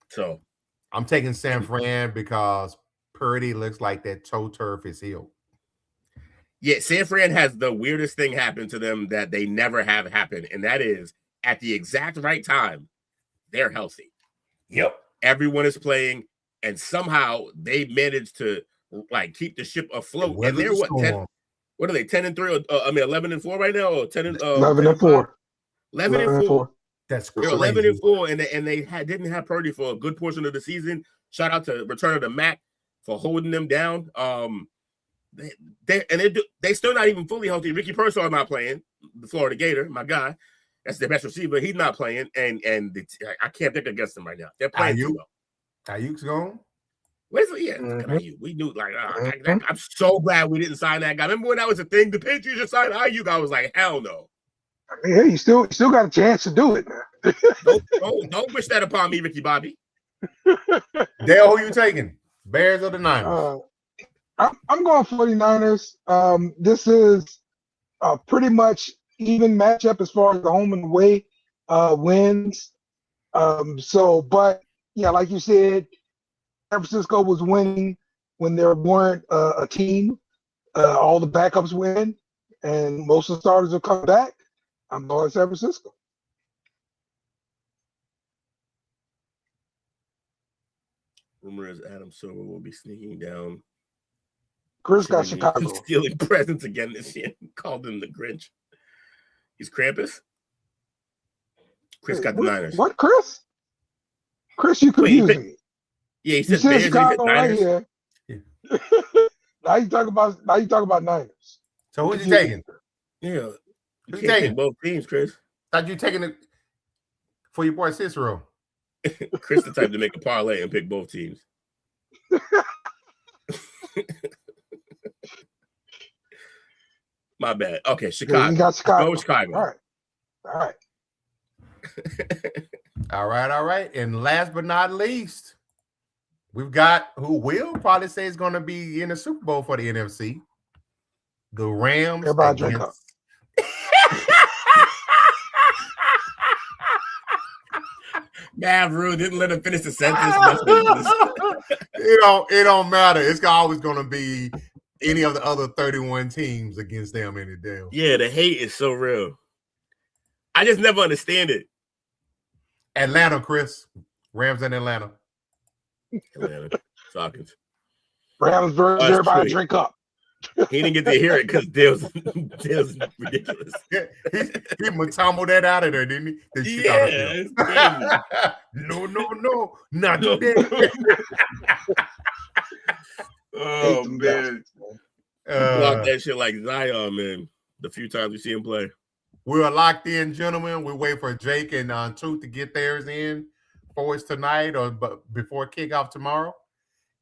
So I'm taking San Fran because Purdy looks like that toe turf is healed. Yeah, San Fran has the weirdest thing happen to them that they never have happen, and that is at the exact right time, they're healthy. Yep. Everyone is playing, and somehow they managed to like keep the ship afloat. And they're what 10? What are they? 10-3? 11-4 right now, or 11-4. 11-4. That's crazy. They're 11-4, and they didn't have Purdy for a good portion of the season. Shout out to Return of the Mac for holding them down. They still not even fully healthy. Ricky Pearsall not playing. The Florida Gator, my guy, that's their best receiver. He's not playing, and I can't pick against them right now. They're playing too well. Ayuk's gone. Ayuk. We knew I'm so glad we didn't sign that guy. Remember when that was a thing? The Patriots just signed Ayuk. I was like, hell no. I mean, hey, you still got a chance to do it, man. don't wish that upon me, Ricky Bobby. Dale, who you taking? Bears or the Niners? I'm going 49ers. This is pretty much even matchup as far as the home and away wins. But yeah, like you said, San Francisco was winning when there weren't a team. All the backups win, and most of the starters will come back. I'm going San Francisco. Rumor is Adam Silver will be sneaking down. Chris got Chicago. Stealing presents again this year. Called him the Grinch. He's Krampus. Chris got the Niners. What, Chris? Chris, you confused me. Yeah, he said Bears, Chicago right here. Yeah. Now you talk about Niners. So who's you taking? Yeah. Who's You taking both teams, Chris? Thought you taking it for your boy Cicero. Chris the type to make a parlay and pick both teams. My bad. Okay, Chicago. Yeah, you got Chicago. Go Chicago. All right. All right. And last but not least, we've got who will probably say is going to be in the Super Bowl for the NFC. The Rams. Everybody drink up. Mav rude. Didn't let him finish the sentence. It don't matter. It's always going to be any of the other 31 teams against them any day. Yeah, the hate is so real. I just never understand it. Atlanta, Chris. Rams in Atlanta. Atlanta. Talkings. Rams versus everybody drink up. He didn't get to hear it because Dale's ridiculous. He mumbled that out of there, didn't he? Yeah. No, not today. Oh man, block that shit like Zion, man. The few times we see him play, we're locked in, gentlemen. We wait for Jake and Truth to get theirs in for us tonight, or before kickoff tomorrow.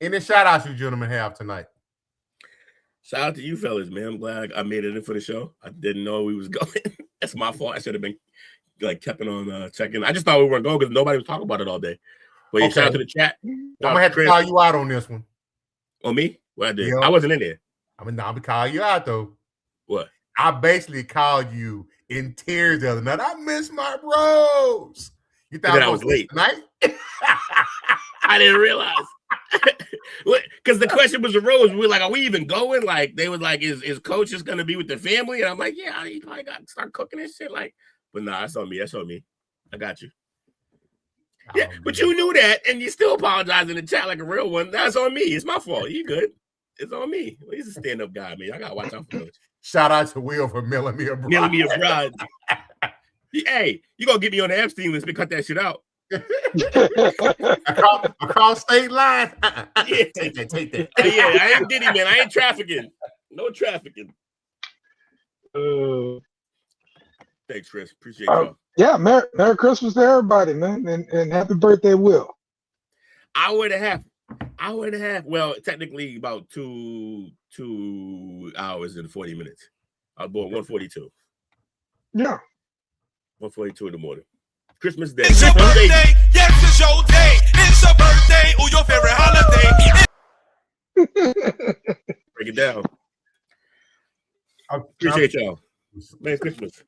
Any shout outs you gentlemen have tonight? Shout out to you fellas, man. I'm glad I made it in for the show. I didn't know we was going. That's my fault. I should have been kept on checking. I just thought we weren't going because nobody was talking about it all day. But okay. Shout out to the chat. I'm gonna have to call you out on this one. On me? What I did? Yep. I wasn't in there. I'm gonna call you out though. What? I basically called you in tears the other night. I miss my bros. You thought I was late tonight? I didn't realize. Because the question was arose. We were like, are we even going? Like, they was like, is coach just going to be with the family? And I'm like, yeah, I got to start cooking and shit. Like, but nah, that's on me. That's on me. I got you. Yeah, but you knew that, and you still apologize in the chat like a real one. That's on me. It's my fault. You good. It's on me. Well, he's a stand-up guy, man. I got to watch out for coach. Shout out to Will for mailing me a bride. Mailing me a bride. Hey, you going to get me on the Epstein list and cut that shit out. across state lines. Yeah. Take that. Yeah, I ain't Diddy, man. I ain't trafficking. No trafficking. Thanks, Chris. Appreciate you. Yeah, Merry Christmas to everybody, man, and happy birthday, Will. Hour and a half. Well, technically about 2 hours and 40 minutes. I was born 1:42. Yeah. 1:42 in the morning. Christmas Day. It's your birthday. Yes, it's your day. It's your birthday or your favorite holiday. Break it down. Appreciate y'all. Merry Christmas.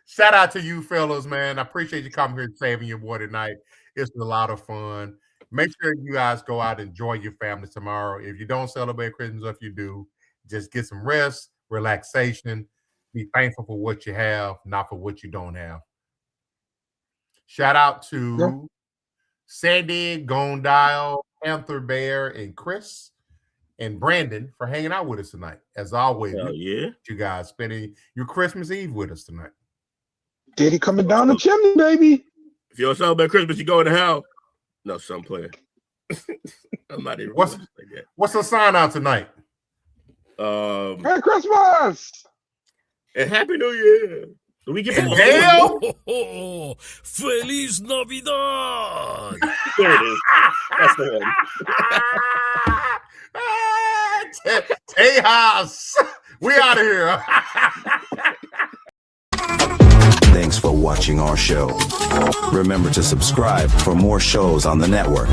Shout out to you fellas, man. I appreciate you coming here and saving your boy tonight. It's a lot of fun. Make sure you guys go out and enjoy your family tomorrow. If you don't celebrate Christmas, or if you do, just get some rest, relaxation. Be thankful for what you have, not for what you don't have. Shout out to Sandy, Gondile, Panther Bear, and Chris and Brandon for hanging out with us tonight. As always, you guys spending your Christmas Eve with us tonight. Diddy coming down the chimney, baby. If you don't celebrate Christmas, you go to hell. No, some player. I'm not even. What's the sign out tonight? Merry Christmas and Happy New Year. So we get Feliz Navidad. There it is. That's the one. Tejas, we out of here. Thanks for watching our show. Remember to subscribe for more shows on the network.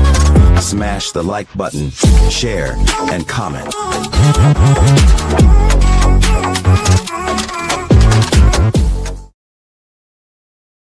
Smash the like button, share, and comment.